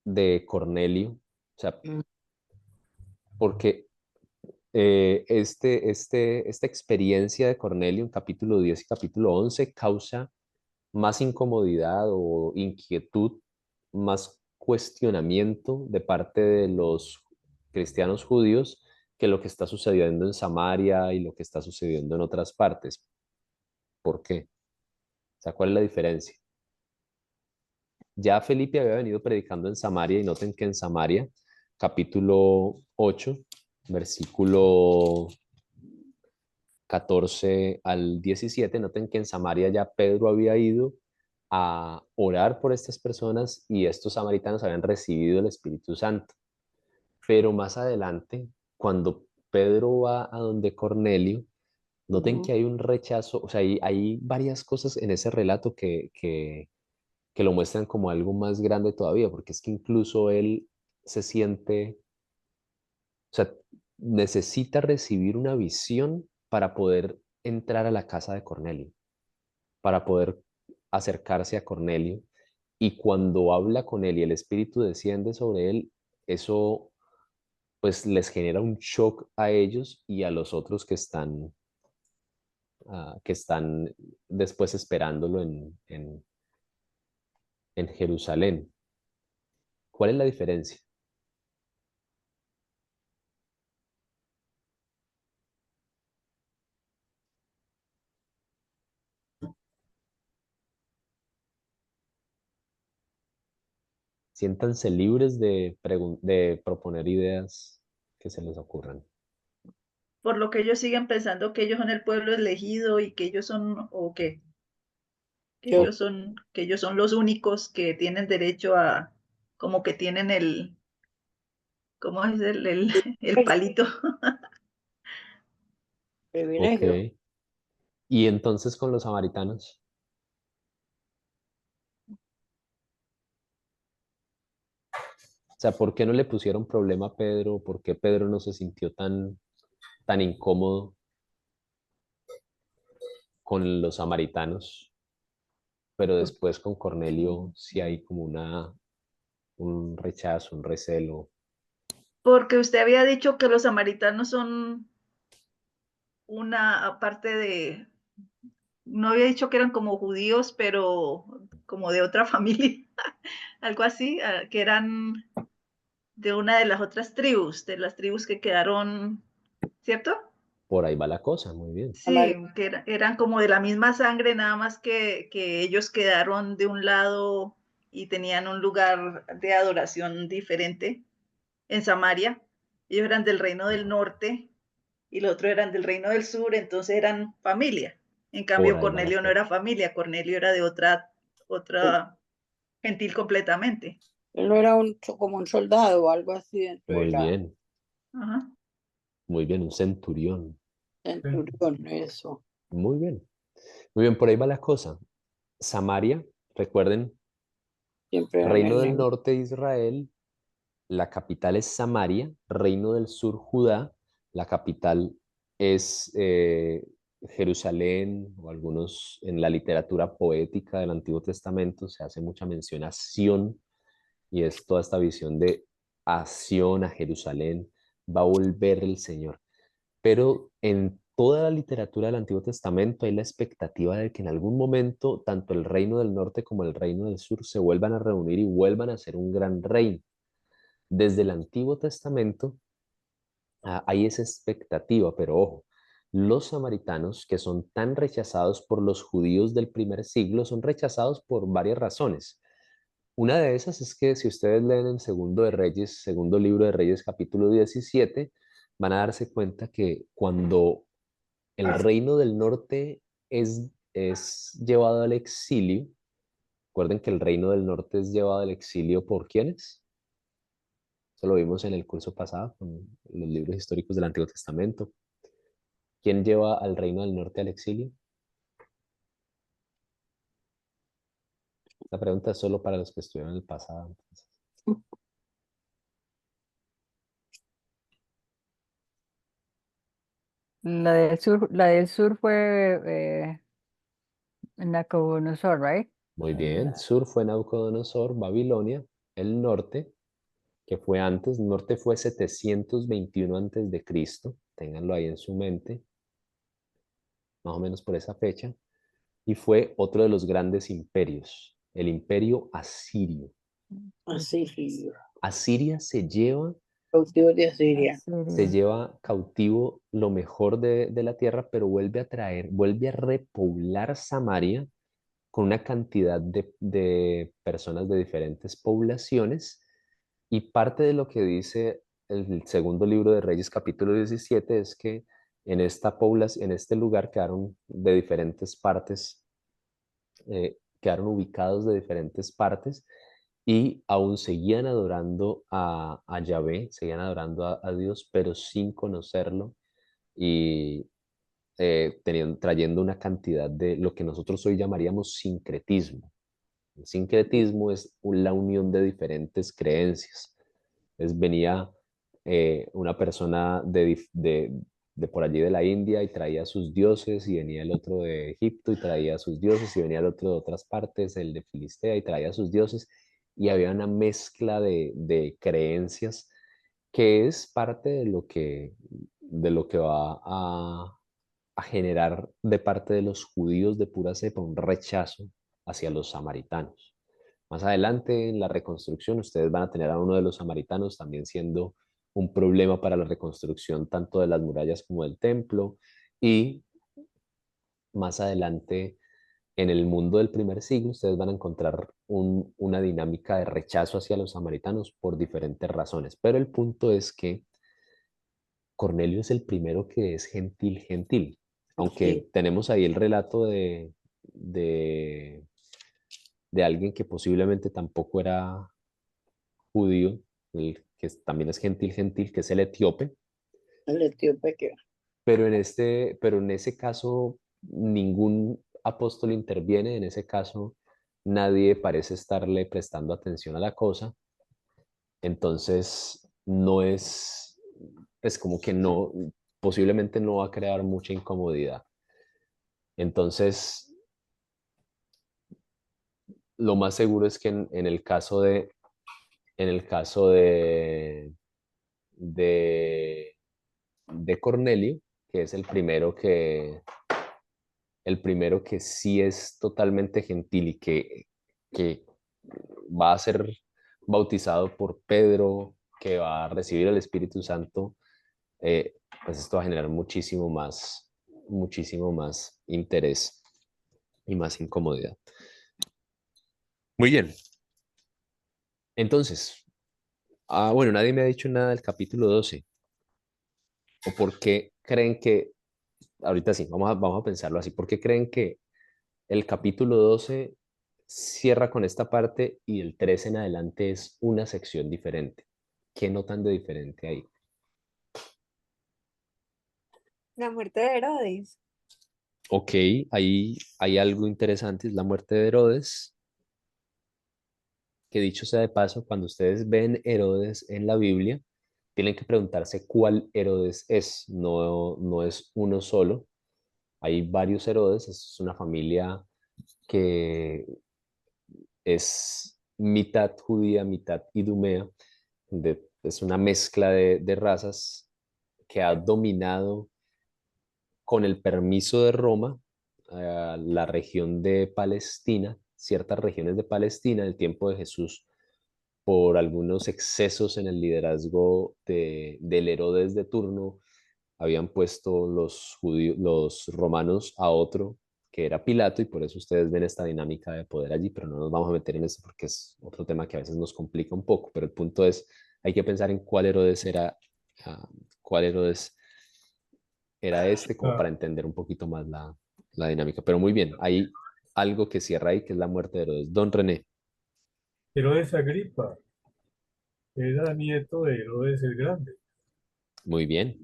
Speaker 1: de Cornelio? O sea,
Speaker 3: Mm.
Speaker 1: porque esta experiencia de Cornelio en capítulo 10 y capítulo 11 causa más incomodidad o inquietud, más cuestionamiento de parte de los cristianos judíos que lo que está sucediendo en Samaria y lo que está sucediendo en otras partes. ¿Por qué? O sea, ¿cuál es la diferencia? Ya Felipe había venido predicando en Samaria y noten que en Samaria, capítulo 8, versículo 14 al 17, noten que en Samaria ya Pedro había ido a orar por estas personas y estos samaritanos habían recibido el Espíritu Santo. Pero más adelante, cuando Pedro va a donde Cornelio, noten que hay un rechazo, o sea, hay varias cosas en ese relato que lo muestran como algo más grande todavía, porque es que incluso él se siente, o sea, necesita recibir una visión para poder entrar a la casa de Cornelio, para poder acercarse a Cornelio. Y cuando habla con él y el Espíritu desciende sobre él, eso pues les genera un shock a ellos y a los otros que están después esperándolo en Jerusalén. ¿Cuál es la diferencia? Siéntanse libres de proponer ideas que se les ocurran.
Speaker 6: Por lo que ellos siguen pensando que ellos son el pueblo elegido y que ellos son, o qué,
Speaker 3: Yo,
Speaker 6: que ellos son los únicos que tienen derecho a, como que tienen el, ¿cómo es el palito?
Speaker 1: Ok.
Speaker 3: privilegio.
Speaker 1: Y entonces con los samaritanos, o sea, ¿por qué no le pusieron problema a Pedro? ¿Por qué Pedro no se sintió tan incómodo con los samaritanos? Pero después con Cornelio sí hay como un rechazo, un recelo.
Speaker 6: Porque usted había dicho que los samaritanos son una aparte de, no había dicho que eran como judíos, pero como de otra familia, algo así, que eran de una de las otras tribus, de las tribus que quedaron, ¿cierto?
Speaker 1: Por ahí va la cosa, muy bien.
Speaker 6: Sí, que eran como de la misma sangre, nada más que ellos quedaron de un lado y tenían un lugar de adoración diferente en Samaria. Ellos eran del reino del norte y los otros eran del reino del sur, entonces eran familia. En
Speaker 1: Por
Speaker 6: cambio,
Speaker 1: ahí va la
Speaker 6: Cornelio no era
Speaker 1: cosa.
Speaker 6: familia, Cornelio era de otra gentil completamente.
Speaker 3: Él no era como un soldado o algo así dentro de
Speaker 1: Muy
Speaker 3: la
Speaker 1: bien,
Speaker 6: Ajá.
Speaker 1: muy bien, un centurión.
Speaker 3: centurión, eso.
Speaker 1: Muy bien, muy bien, por ahí va la cosa. Samaria, recuerden,
Speaker 3: Siempre eran
Speaker 1: reino del
Speaker 3: enemigos.
Speaker 1: norte de Israel, la capital es Samaria, reino del sur Judá, la capital es Jerusalén, o algunos en la literatura poética del Antiguo Testamento se hace mucha mención a Sión, y es toda esta visión de a Sión, a Jerusalén, va a volver el Señor. Pero en toda la literatura del Antiguo Testamento hay la expectativa de que en algún momento tanto el reino del norte como el reino del sur se vuelvan a reunir y vuelvan a ser un gran reino. Desde el Antiguo Testamento hay esa expectativa, pero ojo, los samaritanos que son tan rechazados por los judíos del primer siglo son rechazados por varias razones. Una de esas es que si ustedes leen en segundo libro de Reyes, capítulo 17, van a darse cuenta que cuando el reino del norte es llevado al exilio, recuerden que el reino del norte es llevado al exilio ¿por quiénes? Eso lo vimos en el curso pasado con los libros históricos del Antiguo Testamento. ¿Quién lleva al reino del norte al exilio? Esta pregunta es solo para los que estuvieron en el pasado. Entonces.
Speaker 5: La del sur fue Nabucodonosor, right?
Speaker 1: Muy bien. Sur fue Nabucodonosor, Babilonia. El norte, que fue antes, el norte fue 721 antes de Cristo. Ténganlo ahí en su mente, más o menos por esa fecha. Y fue otro de los grandes imperios, el imperio asirio.
Speaker 3: Asiria,
Speaker 1: Asiria
Speaker 3: cautivo de Asiria.
Speaker 1: se lleva cautivo lo mejor de la tierra, pero vuelve a repoblar Samaria con una cantidad de personas de diferentes poblaciones. Y parte de lo que dice el segundo libro de Reyes, capítulo 17, es que en esta población, en este lugar quedaron de diferentes partes, quedaron ubicados de diferentes partes y aún seguían adorando a Yahvé, seguían adorando a Dios, pero sin conocerlo y trayendo una cantidad de lo que nosotros hoy llamaríamos sincretismo. El sincretismo es la unión de diferentes creencias. Entonces venía una persona de por allí de la India y traía sus dioses, y venía el otro de Egipto y traía sus dioses, y venía el otro de otras partes, el de Filistea, y traía sus dioses, y había una mezcla de creencias que es parte de lo que va a generar de parte de los judíos de pura cepa un rechazo hacia los samaritanos. Más adelante en la reconstrucción ustedes van a tener a uno de los samaritanos también siendo un problema para la reconstrucción tanto de las murallas como del templo, y más adelante en el mundo del primer siglo ustedes van a encontrar una dinámica de rechazo hacia los samaritanos por diferentes razones, pero el punto es que Cornelio es el primero que es gentil, gentil, aunque
Speaker 3: Sí.
Speaker 1: tenemos ahí el relato de alguien que posiblemente tampoco era judío, el que también es gentil, gentil, que es el etíope,
Speaker 3: El etíope que
Speaker 1: pero en ese caso ningún apóstol interviene, en ese caso nadie parece estarle prestando atención a la cosa, entonces no es como que no, posiblemente no va a crear mucha incomodidad. Entonces, lo más seguro es que en el caso de Cornelio, que es el primero que sí es totalmente gentil y que va a ser bautizado por Pedro, que va a recibir el Espíritu Santo, pues esto va a generar muchísimo más interés y más incomodidad. Muy bien. Entonces, bueno, nadie me ha dicho nada del capítulo 12. ¿O por qué creen que, ahorita sí, vamos a pensarlo así, por qué creen que el capítulo 12 cierra con esta parte y el 13 en adelante es una sección diferente? ¿Qué notan de diferente ahí?
Speaker 2: La muerte de Herodes.
Speaker 1: Ok, ahí hay algo interesante, es la muerte de Herodes, que dicho sea de paso, cuando ustedes ven Herodes en la Biblia, tienen que preguntarse cuál Herodes es, no es uno solo, hay varios Herodes, es una familia que es mitad judía, mitad idumea, es una mezcla de razas que ha dominado con el permiso de Roma la región de Palestina, ciertas regiones de Palestina, el tiempo de Jesús por algunos excesos en el liderazgo del Herodes de turno, habían puesto los romanos a otro, que era Pilato, y por eso ustedes ven esta dinámica de poder allí, pero no nos vamos a meter en eso porque es otro tema que a veces nos complica un poco, pero el punto es, hay que pensar en cuál Herodes era, cuál Herodes era este, como para entender un poquito más la dinámica. Pero muy bien, hay algo que cierra ahí, que es la muerte de Herodes. Don René,
Speaker 7: Herodes Agripa era nieto de Herodes el Grande.
Speaker 1: muy bien.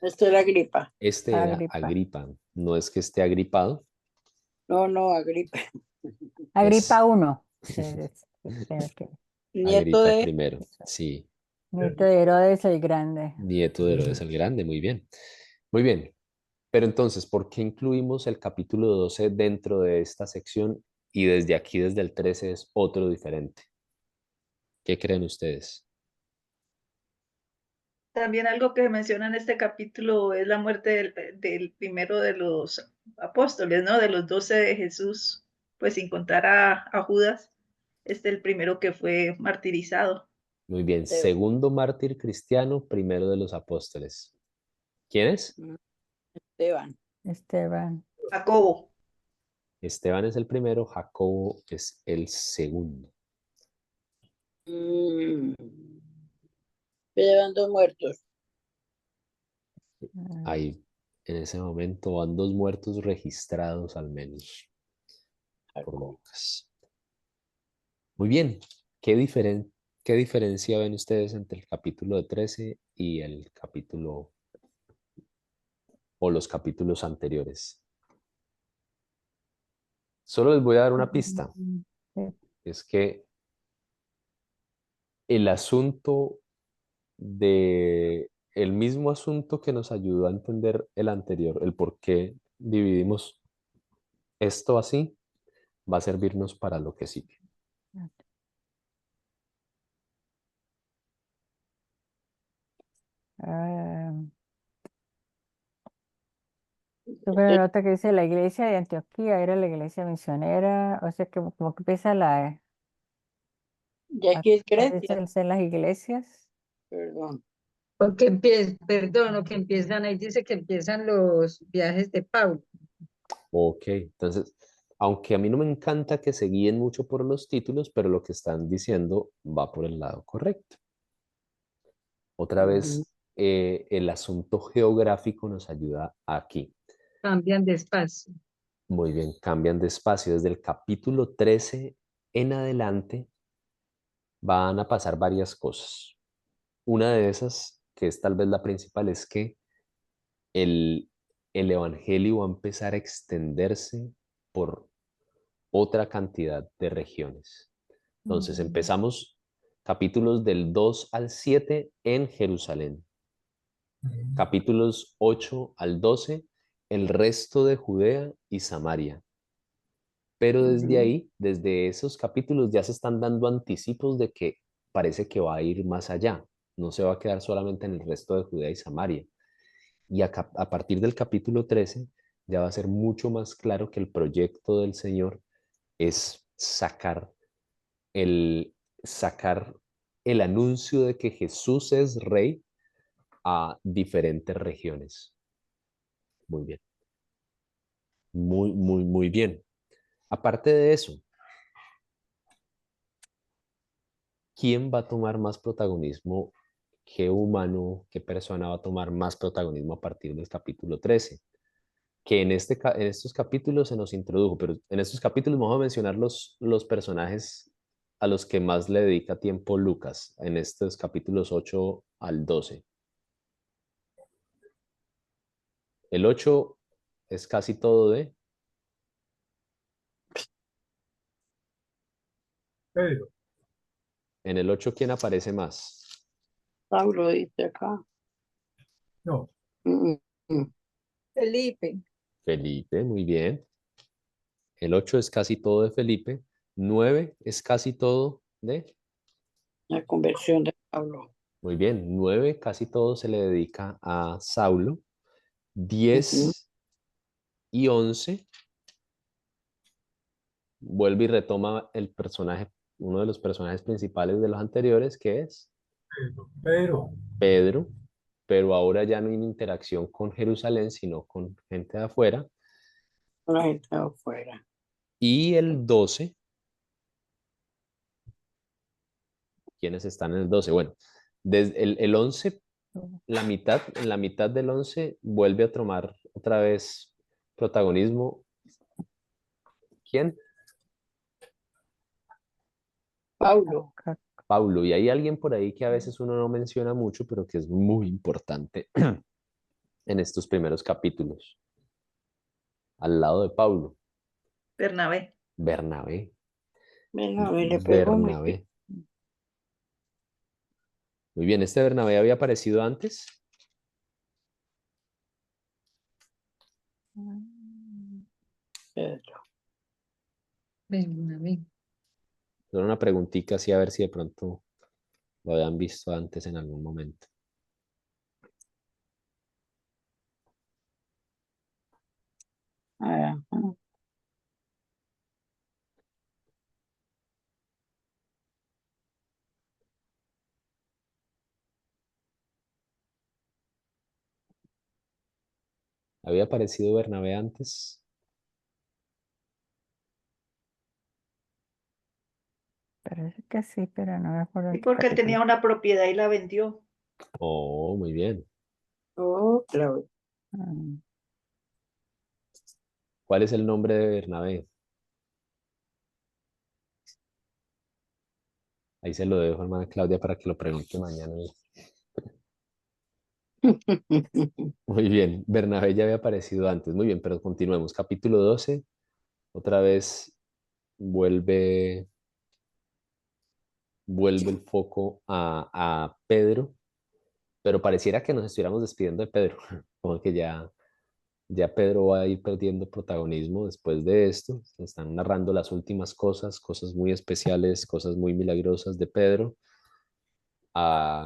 Speaker 3: Esto era Agripa.
Speaker 1: Este era
Speaker 5: Agripa.
Speaker 1: Agripa, no es que esté agripado,
Speaker 3: No, no, Agripa.
Speaker 5: Agripa
Speaker 1: es
Speaker 5: 1.
Speaker 3: Nieto
Speaker 1: Agripa
Speaker 3: de
Speaker 1: primero, sí,
Speaker 5: Nieto de Herodes el Grande.
Speaker 1: nieto de Herodes el Grande, muy bien. Muy bien, pero entonces, ¿por qué incluimos el capítulo 12 dentro de esta sección y desde aquí, desde el 13, es otro diferente? ¿Qué creen ustedes?
Speaker 6: También algo que menciona en este capítulo es la muerte del primero de los apóstoles, ¿no? De los 12 de Jesús, pues sin contar a Judas, el primero que fue martirizado.
Speaker 1: Muy bien,
Speaker 3: Esteban.
Speaker 1: segundo mártir cristiano, primero de los apóstoles. ¿Quién es?
Speaker 3: Esteban.
Speaker 5: Esteban.
Speaker 6: Jacobo.
Speaker 1: Esteban es el primero, Jacobo es el segundo.
Speaker 3: Llevan 2 muertos.
Speaker 1: Ahí, en ese momento, van 2 muertos registrados al menos por Lucas. Muy bien, ¿qué diferencia ven ustedes entre el capítulo de 13 y el capítulo o los capítulos anteriores? Solo les voy a dar una pista.
Speaker 5: Sí.
Speaker 1: Es que el asunto el mismo asunto que nos ayudó a entender el anterior, el por qué dividimos esto así, va a servirnos para lo que sigue.
Speaker 5: Ah, tuve una nota que dice la iglesia de Antioquía era la iglesia misionera, o sea que como que empieza
Speaker 3: Y aquí es Grecia.
Speaker 5: aparecerse en las iglesias.
Speaker 3: Perdón.
Speaker 4: Porque empieza, perdón, o que empiezan, ahí dice que empiezan los viajes de Pablo.
Speaker 1: Ok, entonces, aunque a mí no me encanta que se guíen mucho por los títulos, pero lo que están diciendo va por el lado correcto. Otra vez, el asunto geográfico nos ayuda aquí.
Speaker 4: Cambian de espacio.
Speaker 1: Muy bien, cambian de espacio. Desde el capítulo 13 en adelante van a pasar varias cosas. Una de esas, que es tal vez la principal, es que el, el evangelio va a empezar a extenderse por otra cantidad de regiones. Entonces, empezamos capítulos del 2 al 7 en Jerusalén. Capítulos 8 al 12, el resto de Judea y Samaria. Pero desde ahí, desde esos capítulos, ya se están dando anticipos de que parece que va a ir más allá. No se va a quedar solamente en el resto de Judea y Samaria. Y a partir del capítulo 13 ya va a ser mucho más claro que el proyecto del Señor es el, sacar el anuncio de que Jesús es rey a diferentes regiones. Muy bien. Muy, muy, muy bien. Aparte de eso, ¿quién va a tomar más protagonismo? ¿Qué humano, qué persona va a tomar más protagonismo a partir del capítulo 13? Que en estos capítulos se nos introdujo, pero en estos capítulos vamos a mencionar los personajes a los que más le dedica tiempo Lucas, en estos capítulos 8 al 12. El 8 es casi todo de...
Speaker 7: Pedro,
Speaker 1: En el 8, ¿quién aparece más?
Speaker 3: Pablo dice acá.
Speaker 7: no,
Speaker 3: Mm, mm.
Speaker 2: Felipe.
Speaker 1: Felipe, muy bien. El 8 es casi todo de Felipe. 9 es casi todo de...
Speaker 3: La conversión de Pablo.
Speaker 1: Muy bien, 9 casi todo se le dedica a Saulo.
Speaker 3: Ujú.
Speaker 1: 10 y 11 vuelve y retoma el personaje uno de los personajes principales de los anteriores, que es
Speaker 7: Pero,
Speaker 1: Pedro, pero ahora ya no hay interacción con Jerusalén, sino con gente de afuera.
Speaker 3: La gente afuera.
Speaker 1: Y el 12, ¿quiénes están en el 12? Bueno, desde el 11, en la mitad del 11 vuelve a tomar otra vez protagonismo. ¿Quién?
Speaker 3: Paulo.
Speaker 1: Paulo. Y hay alguien por ahí que a veces uno no menciona mucho, pero que es muy importante en estos primeros capítulos. Al lado de Paulo,
Speaker 6: Bernabé.
Speaker 1: Bernabé.
Speaker 3: Venga, le pegó muy bien.
Speaker 1: Bernabé. Muy bien, ¿este Bernabé había aparecido antes?
Speaker 3: Pedro.
Speaker 4: Bernabé.
Speaker 1: Era una preguntita así a ver si de pronto lo habían visto antes en algún momento.
Speaker 3: Ajá.
Speaker 1: ¿Había aparecido Bernabé antes?
Speaker 5: Parece que sí, pero no me acuerdo
Speaker 6: Y
Speaker 5: en qué
Speaker 6: porque
Speaker 5: capítulo.
Speaker 6: tenía una propiedad y la vendió.
Speaker 1: Oh, muy bien.
Speaker 3: Oh, claro.
Speaker 5: Mm,
Speaker 1: ¿Cuál es el nombre de Bernabé? Ahí se lo dejo, hermana Claudia, para que lo pregunte mañana. Muy bien, Bernabé ya había aparecido antes. Muy bien, pero continuemos. Capítulo 12, otra vez vuelve, vuelve el foco a Pedro, pero pareciera que nos estuviéramos despidiendo de Pedro, como que ya Pedro va a ir perdiendo protagonismo después de esto. Se están narrando las últimas cosas, cosas muy especiales, cosas muy milagrosas de Pedro,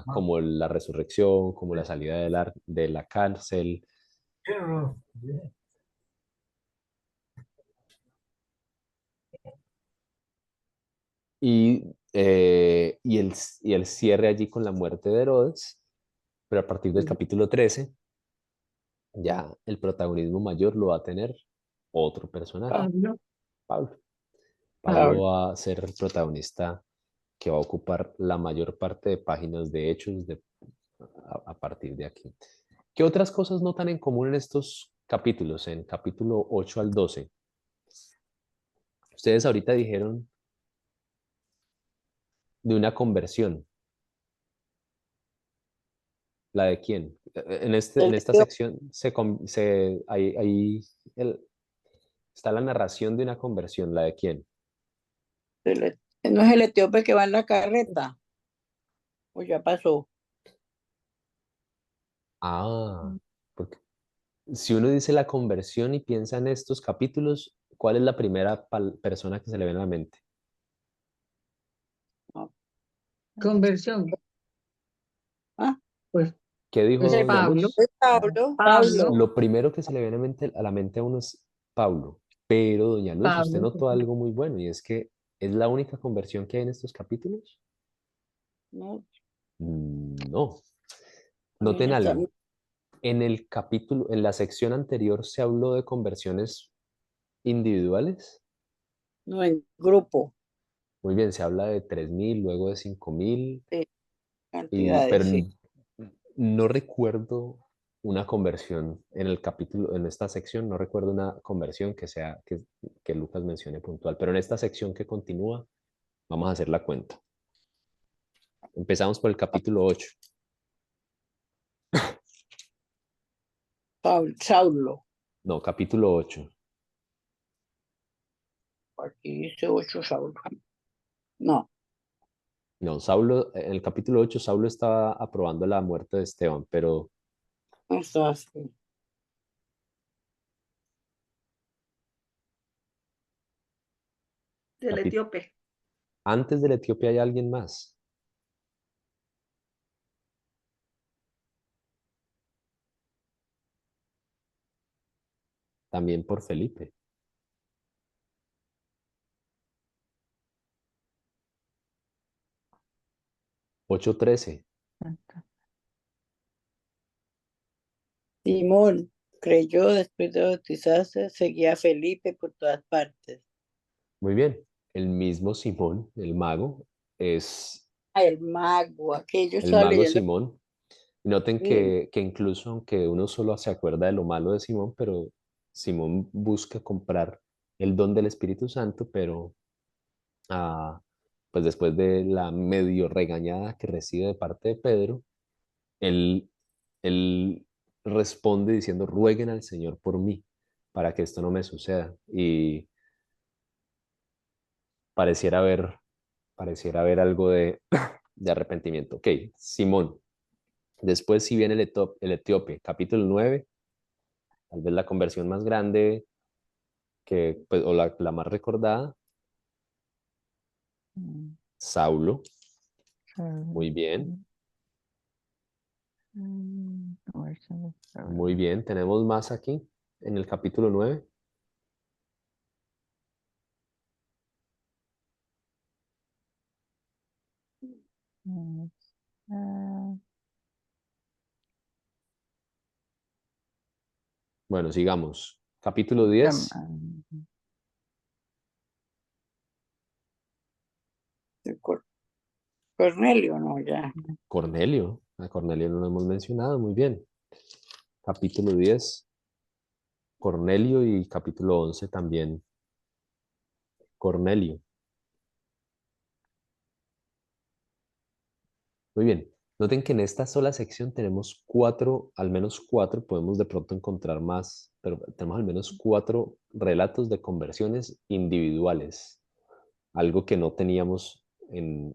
Speaker 1: como la resurrección, como la salida de la cárcel.
Speaker 7: pero, bien.
Speaker 1: Y el cierre allí con la muerte de Herodes, pero a partir del capítulo 13, ya el protagonismo mayor lo va a tener otro personaje,
Speaker 6: Pablo.
Speaker 1: Pablo. Pablo
Speaker 3: Pablo.
Speaker 1: va a ser el protagonista que va a ocupar la mayor parte de páginas de hechos a partir de aquí. ¿Qué otras cosas notan en común en estos capítulos, en capítulo 8 al 12? Ustedes ahorita dijeron de una conversión. ¿La de quién? En
Speaker 3: Del
Speaker 1: esta
Speaker 3: tío,
Speaker 1: sección está la narración de una conversión. ¿La de quién?
Speaker 3: no es el etíope que va en la carreta. O ya pasó.
Speaker 1: Ah, porque si uno dice la conversión y piensa en estos capítulos, ¿cuál es la primera persona que se le viene a la mente?
Speaker 3: No.
Speaker 4: Conversión.
Speaker 3: Ah,
Speaker 4: Pues,
Speaker 1: ¿Qué dijo
Speaker 4: pues
Speaker 1: doña
Speaker 4: Pablo.
Speaker 1: Luz?
Speaker 2: Es Pablo.
Speaker 4: Pablo.
Speaker 1: Lo primero que se le viene a la mente a uno es Pablo. Pero doña Luz, usted
Speaker 4: Pablo.
Speaker 1: notó algo muy bueno y es que es la única conversión que hay en estos capítulos.
Speaker 3: no.
Speaker 1: No.
Speaker 3: También
Speaker 1: Noten
Speaker 3: está.
Speaker 1: algo. En la sección anterior se habló de conversiones individuales.
Speaker 3: No, en grupo.
Speaker 1: Muy bien, se habla de 3.000, luego de 5.000,
Speaker 3: Sí,
Speaker 1: pero
Speaker 3: cantidades, sí.
Speaker 1: no recuerdo una conversión en el capítulo, en esta sección, no recuerdo una conversión que Lucas mencione puntual, pero en esta sección que continúa, vamos a hacer la cuenta. Empezamos por el capítulo 8.
Speaker 3: Saulo.
Speaker 1: No, capítulo 8.
Speaker 3: Aquí dice 8 Saulo. No,
Speaker 1: No, Saulo, en el capítulo 8, Saulo estaba aprobando la muerte de Esteban, pero
Speaker 3: no está así.
Speaker 6: Del
Speaker 1: capi-
Speaker 6: etíope.
Speaker 1: antes del Etiopía hay alguien más. También por Felipe. 8:13.
Speaker 3: Simón creyó después de bautizarse, seguía a Felipe por todas partes.
Speaker 1: Muy bien. El mismo Simón, el mago, es
Speaker 3: El mago, aquello
Speaker 1: el
Speaker 3: estaba
Speaker 1: mago
Speaker 3: leyendo.
Speaker 1: Simón. Noten
Speaker 3: Sí,
Speaker 1: que incluso aunque uno solo se acuerda de lo malo de Simón, pero Simón busca comprar el don del Espíritu Santo, pero pues después de la medio regañada que recibe de parte de Pedro, él, él responde diciendo, rueguen al Señor por mí, para que esto no me suceda. Y pareciera haber algo de arrepentimiento. Ok, Simón. Después si viene el etíope, capítulo 9, tal vez la conversión más grande que, pues, o la más recordada,
Speaker 5: Mm,
Speaker 1: Saulo.
Speaker 5: Saulo.
Speaker 1: Muy bien,
Speaker 5: Conversión de
Speaker 1: muy
Speaker 5: Saulo.
Speaker 1: bien. Tenemos más aquí en el capítulo 9.
Speaker 5: Mm, ah,
Speaker 1: Bueno, sigamos. Capítulo 10,
Speaker 3: de Cornelio, no, ya.
Speaker 1: Cornelio. A Cornelio no lo hemos mencionado, muy bien. Capítulo 10, Cornelio, y capítulo 11 también, Cornelio. Muy bien. Noten que en esta sola sección tenemos al menos cuatro, podemos de pronto encontrar más, pero tenemos al menos 4 relatos de conversiones individuales, algo que no teníamos en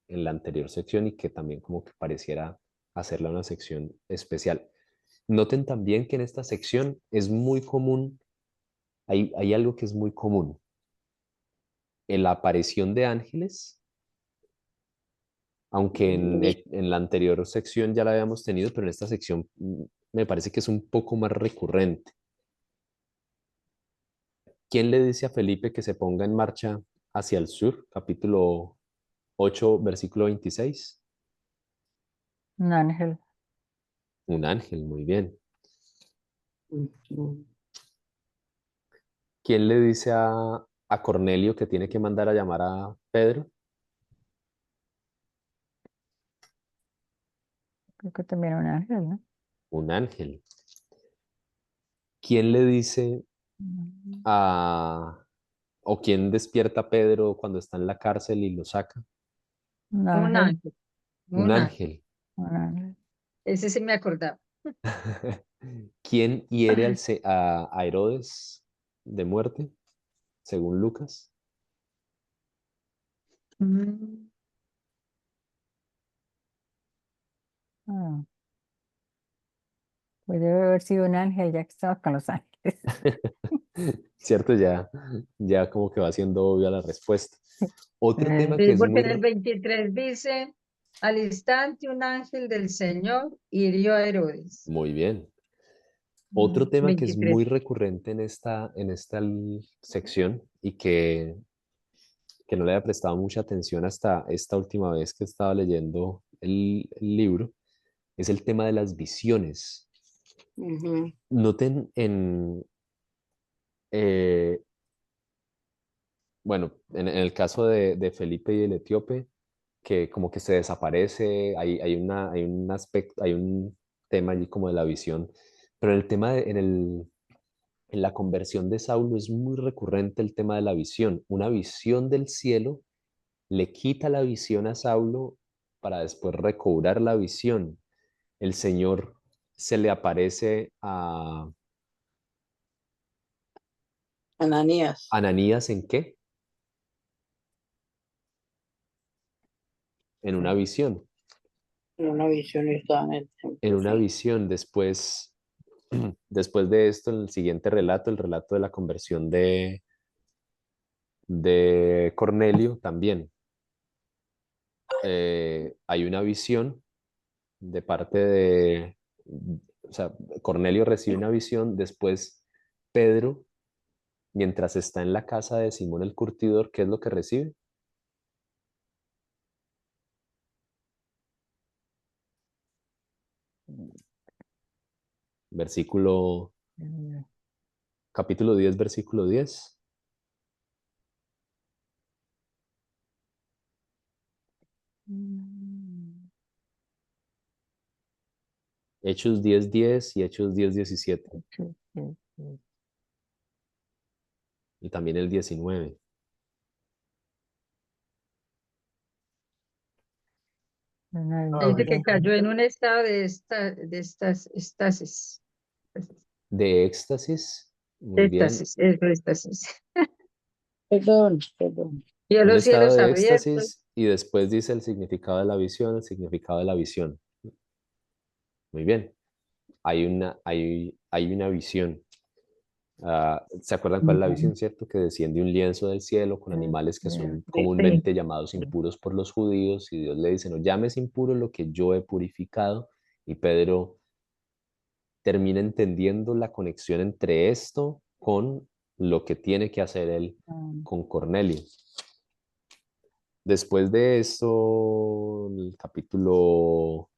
Speaker 1: la anterior sección y que también como que pareciera hacerla una sección especial. Noten también que en esta sección es muy común, hay algo que es muy común, en la aparición de ángeles, aunque en la anterior sección ya la habíamos tenido, pero en esta sección me parece que es un poco más recurrente. ¿Quién le dice a Felipe que se ponga en marcha hacia el sur? Capítulo 8, versículo 26.
Speaker 5: un ángel.
Speaker 1: Un ángel, muy bien.
Speaker 3: Ujú.
Speaker 1: ¿Quién le dice a Cornelio que tiene que mandar a llamar a Pedro?
Speaker 5: Creo que también un ángel, ¿no?
Speaker 1: Un ángel. ¿Quién le dice
Speaker 5: Mm,
Speaker 1: a... o quién despierta a Pedro cuando está en la cárcel y lo saca?
Speaker 5: Un
Speaker 4: Un
Speaker 5: ángel.
Speaker 4: ángel,
Speaker 1: Un
Speaker 4: un ángel.
Speaker 1: ángel.
Speaker 5: Un ángel.
Speaker 4: Ese sí me acordaba.
Speaker 1: ¿Quién hiere a Herodes de muerte, según Lucas?
Speaker 4: Mm,
Speaker 5: Ah, pues debe haber sido un ángel, ya que estamos con los ángeles.
Speaker 1: Cierto, ya como que va siendo obvia la respuesta. Otro tema que
Speaker 4: Sí,
Speaker 1: es
Speaker 4: porque
Speaker 1: muy...
Speaker 4: en el 23 dice, al instante un ángel del Señor hirió a Herodes.
Speaker 1: Muy bien. Otro tema que es
Speaker 4: 23.
Speaker 1: muy recurrente en esta sección y que no le había prestado mucha atención hasta esta última vez que estaba leyendo el libro, es el tema de las visiones.
Speaker 3: Ujú.
Speaker 1: Noten eh, bueno, en el caso de Felipe y el etíope, que como que se desaparece, hay un aspecto, hay un tema allí como de la visión, pero en el tema en la conversión de Saulo es muy recurrente el tema de la visión. Una visión del cielo le quita la visión a Saulo para después recobrar la visión. El Señor se le aparece a
Speaker 3: Ananías,
Speaker 1: Ananías, ¿en qué? En una
Speaker 5: Sí.
Speaker 1: visión.
Speaker 3: en una visión estaba en el
Speaker 1: En
Speaker 3: templo,
Speaker 1: una
Speaker 3: sí.
Speaker 1: visión. Después de esto, en el siguiente relato, el relato de la conversión de Cornelio, también hay una visión de parte o sea, Cornelio recibe una visión, después Pedro, mientras está en la casa de Simón el Curtidor, ¿qué es lo que recibe? versículo, capítulo 10, versículo 10. Hechos 10, 10 y Hechos 10, 17. Y también el 19.
Speaker 4: Dice que cayó en un estado de estas estasis.
Speaker 1: De éxtasis, muy bien.
Speaker 4: Éxtasis.
Speaker 3: Perdón.
Speaker 4: Vio
Speaker 1: Un
Speaker 4: los
Speaker 1: estado
Speaker 4: cielos
Speaker 1: de
Speaker 4: abiertos.
Speaker 1: éxtasis y después dice el significado de la visión, el significado de la visión. Muy bien. Hay una visión. ¿Se acuerdan cuál es la visión, cierto? Que desciende un lienzo del cielo con animales que son comúnmente llamados impuros por los judíos y Dios le dice, no llames impuro lo que yo he purificado. Y Pedro termina entendiendo la conexión entre esto con lo que tiene que hacer él con Cornelio. Después de esto, en el capítulo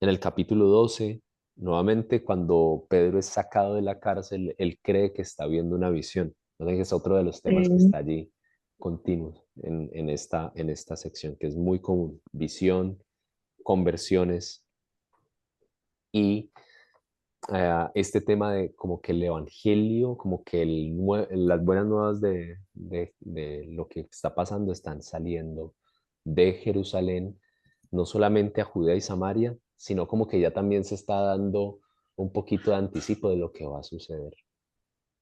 Speaker 1: 12, nuevamente cuando Pedro es sacado de la cárcel, él cree que está viendo una visión. ¿No? Es otro de los temas que está allí continuos en esta sección, que es muy común. Visión, conversiones y este tema de como que el evangelio, como que las buenas nuevas de lo que está pasando están saliendo de Jerusalén, no solamente a Judea y Samaria, sino como que ya también se está dando un poquito de anticipo de lo que va a suceder.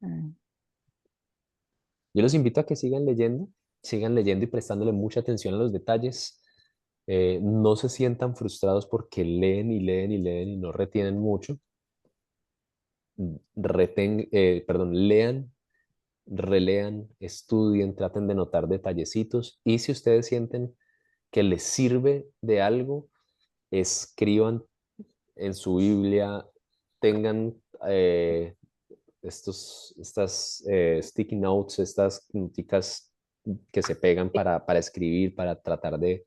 Speaker 1: Yo los invito a que sigan leyendo y prestándole mucha atención a los detalles. No se sientan frustrados porque leen y leen y leen y no retienen mucho. Lean, relean, estudien, traten de notar detallecitos y si ustedes sienten que les sirve de algo, escriban en su Biblia, tengan estas sticky notes, estas noticas que se pegan para escribir, para tratar de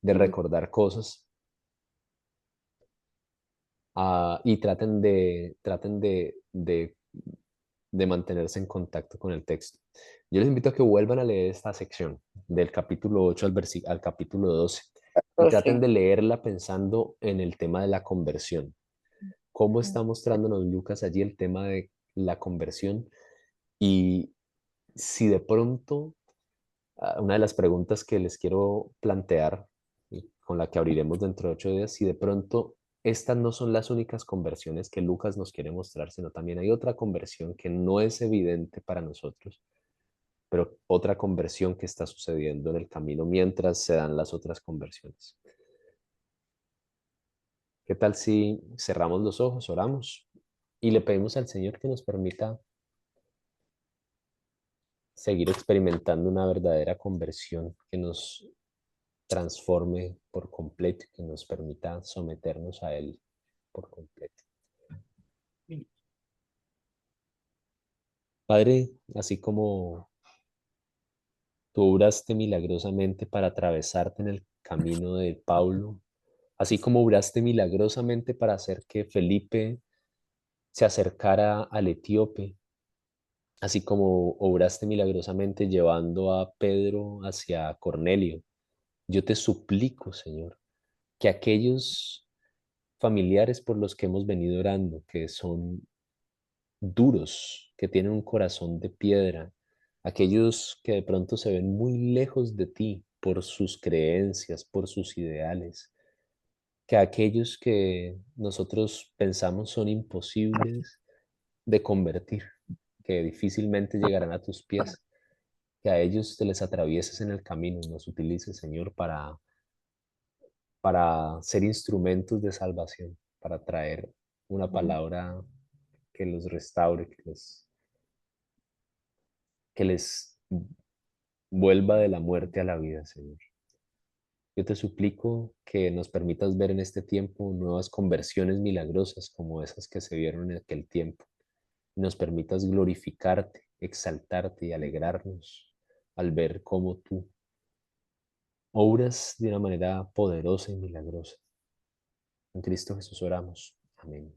Speaker 1: recordar cosas. Y traten de mantenerse en contacto con el texto. Yo les invito a que vuelvan a leer esta sección del capítulo 8 al capítulo 12 y traten de leerla pensando en el tema de la conversión. ¿Cómo está mostrándonos Lucas allí el tema de la conversión? Y si de pronto, una de las preguntas que les quiero plantear y con la que abriremos dentro de 8 días, si de pronto estas no son las únicas conversiones que Lucas nos quiere mostrar, sino también hay otra conversión que no es evidente para nosotros, pero otra conversión que está sucediendo en el camino mientras se dan las otras conversiones. ¿Qué tal si cerramos los ojos, oramos y le pedimos al Señor que nos permita seguir experimentando una verdadera conversión que nos transforme por completo, que nos permita someternos a Él por completo? Padre, así como tú obraste milagrosamente para atravesarte en el camino de Pablo, así como obraste milagrosamente para hacer que Felipe se acercara al etíope, así como obraste milagrosamente llevando a Pedro hacia Cornelio, yo te suplico, Señor, que aquellos familiares por los que hemos venido orando, que son duros, que tienen un corazón de piedra, aquellos que de pronto se ven muy lejos de ti por sus creencias, por sus ideales, que aquellos que nosotros pensamos son imposibles de convertir, que difícilmente llegarán a tus pies, que a ellos te les atravieses en el camino y nos utilices, Señor, para ser instrumentos de salvación, para traer una palabra que los restaure, que les vuelva de la muerte a la vida, Señor. Yo te suplico que nos permitas ver en este tiempo nuevas conversiones milagrosas como esas que se vieron en aquel tiempo. Y nos permitas glorificarte, exaltarte y alegrarnos al ver cómo tú obras de una manera poderosa y milagrosa. En Cristo Jesús oramos. Amén.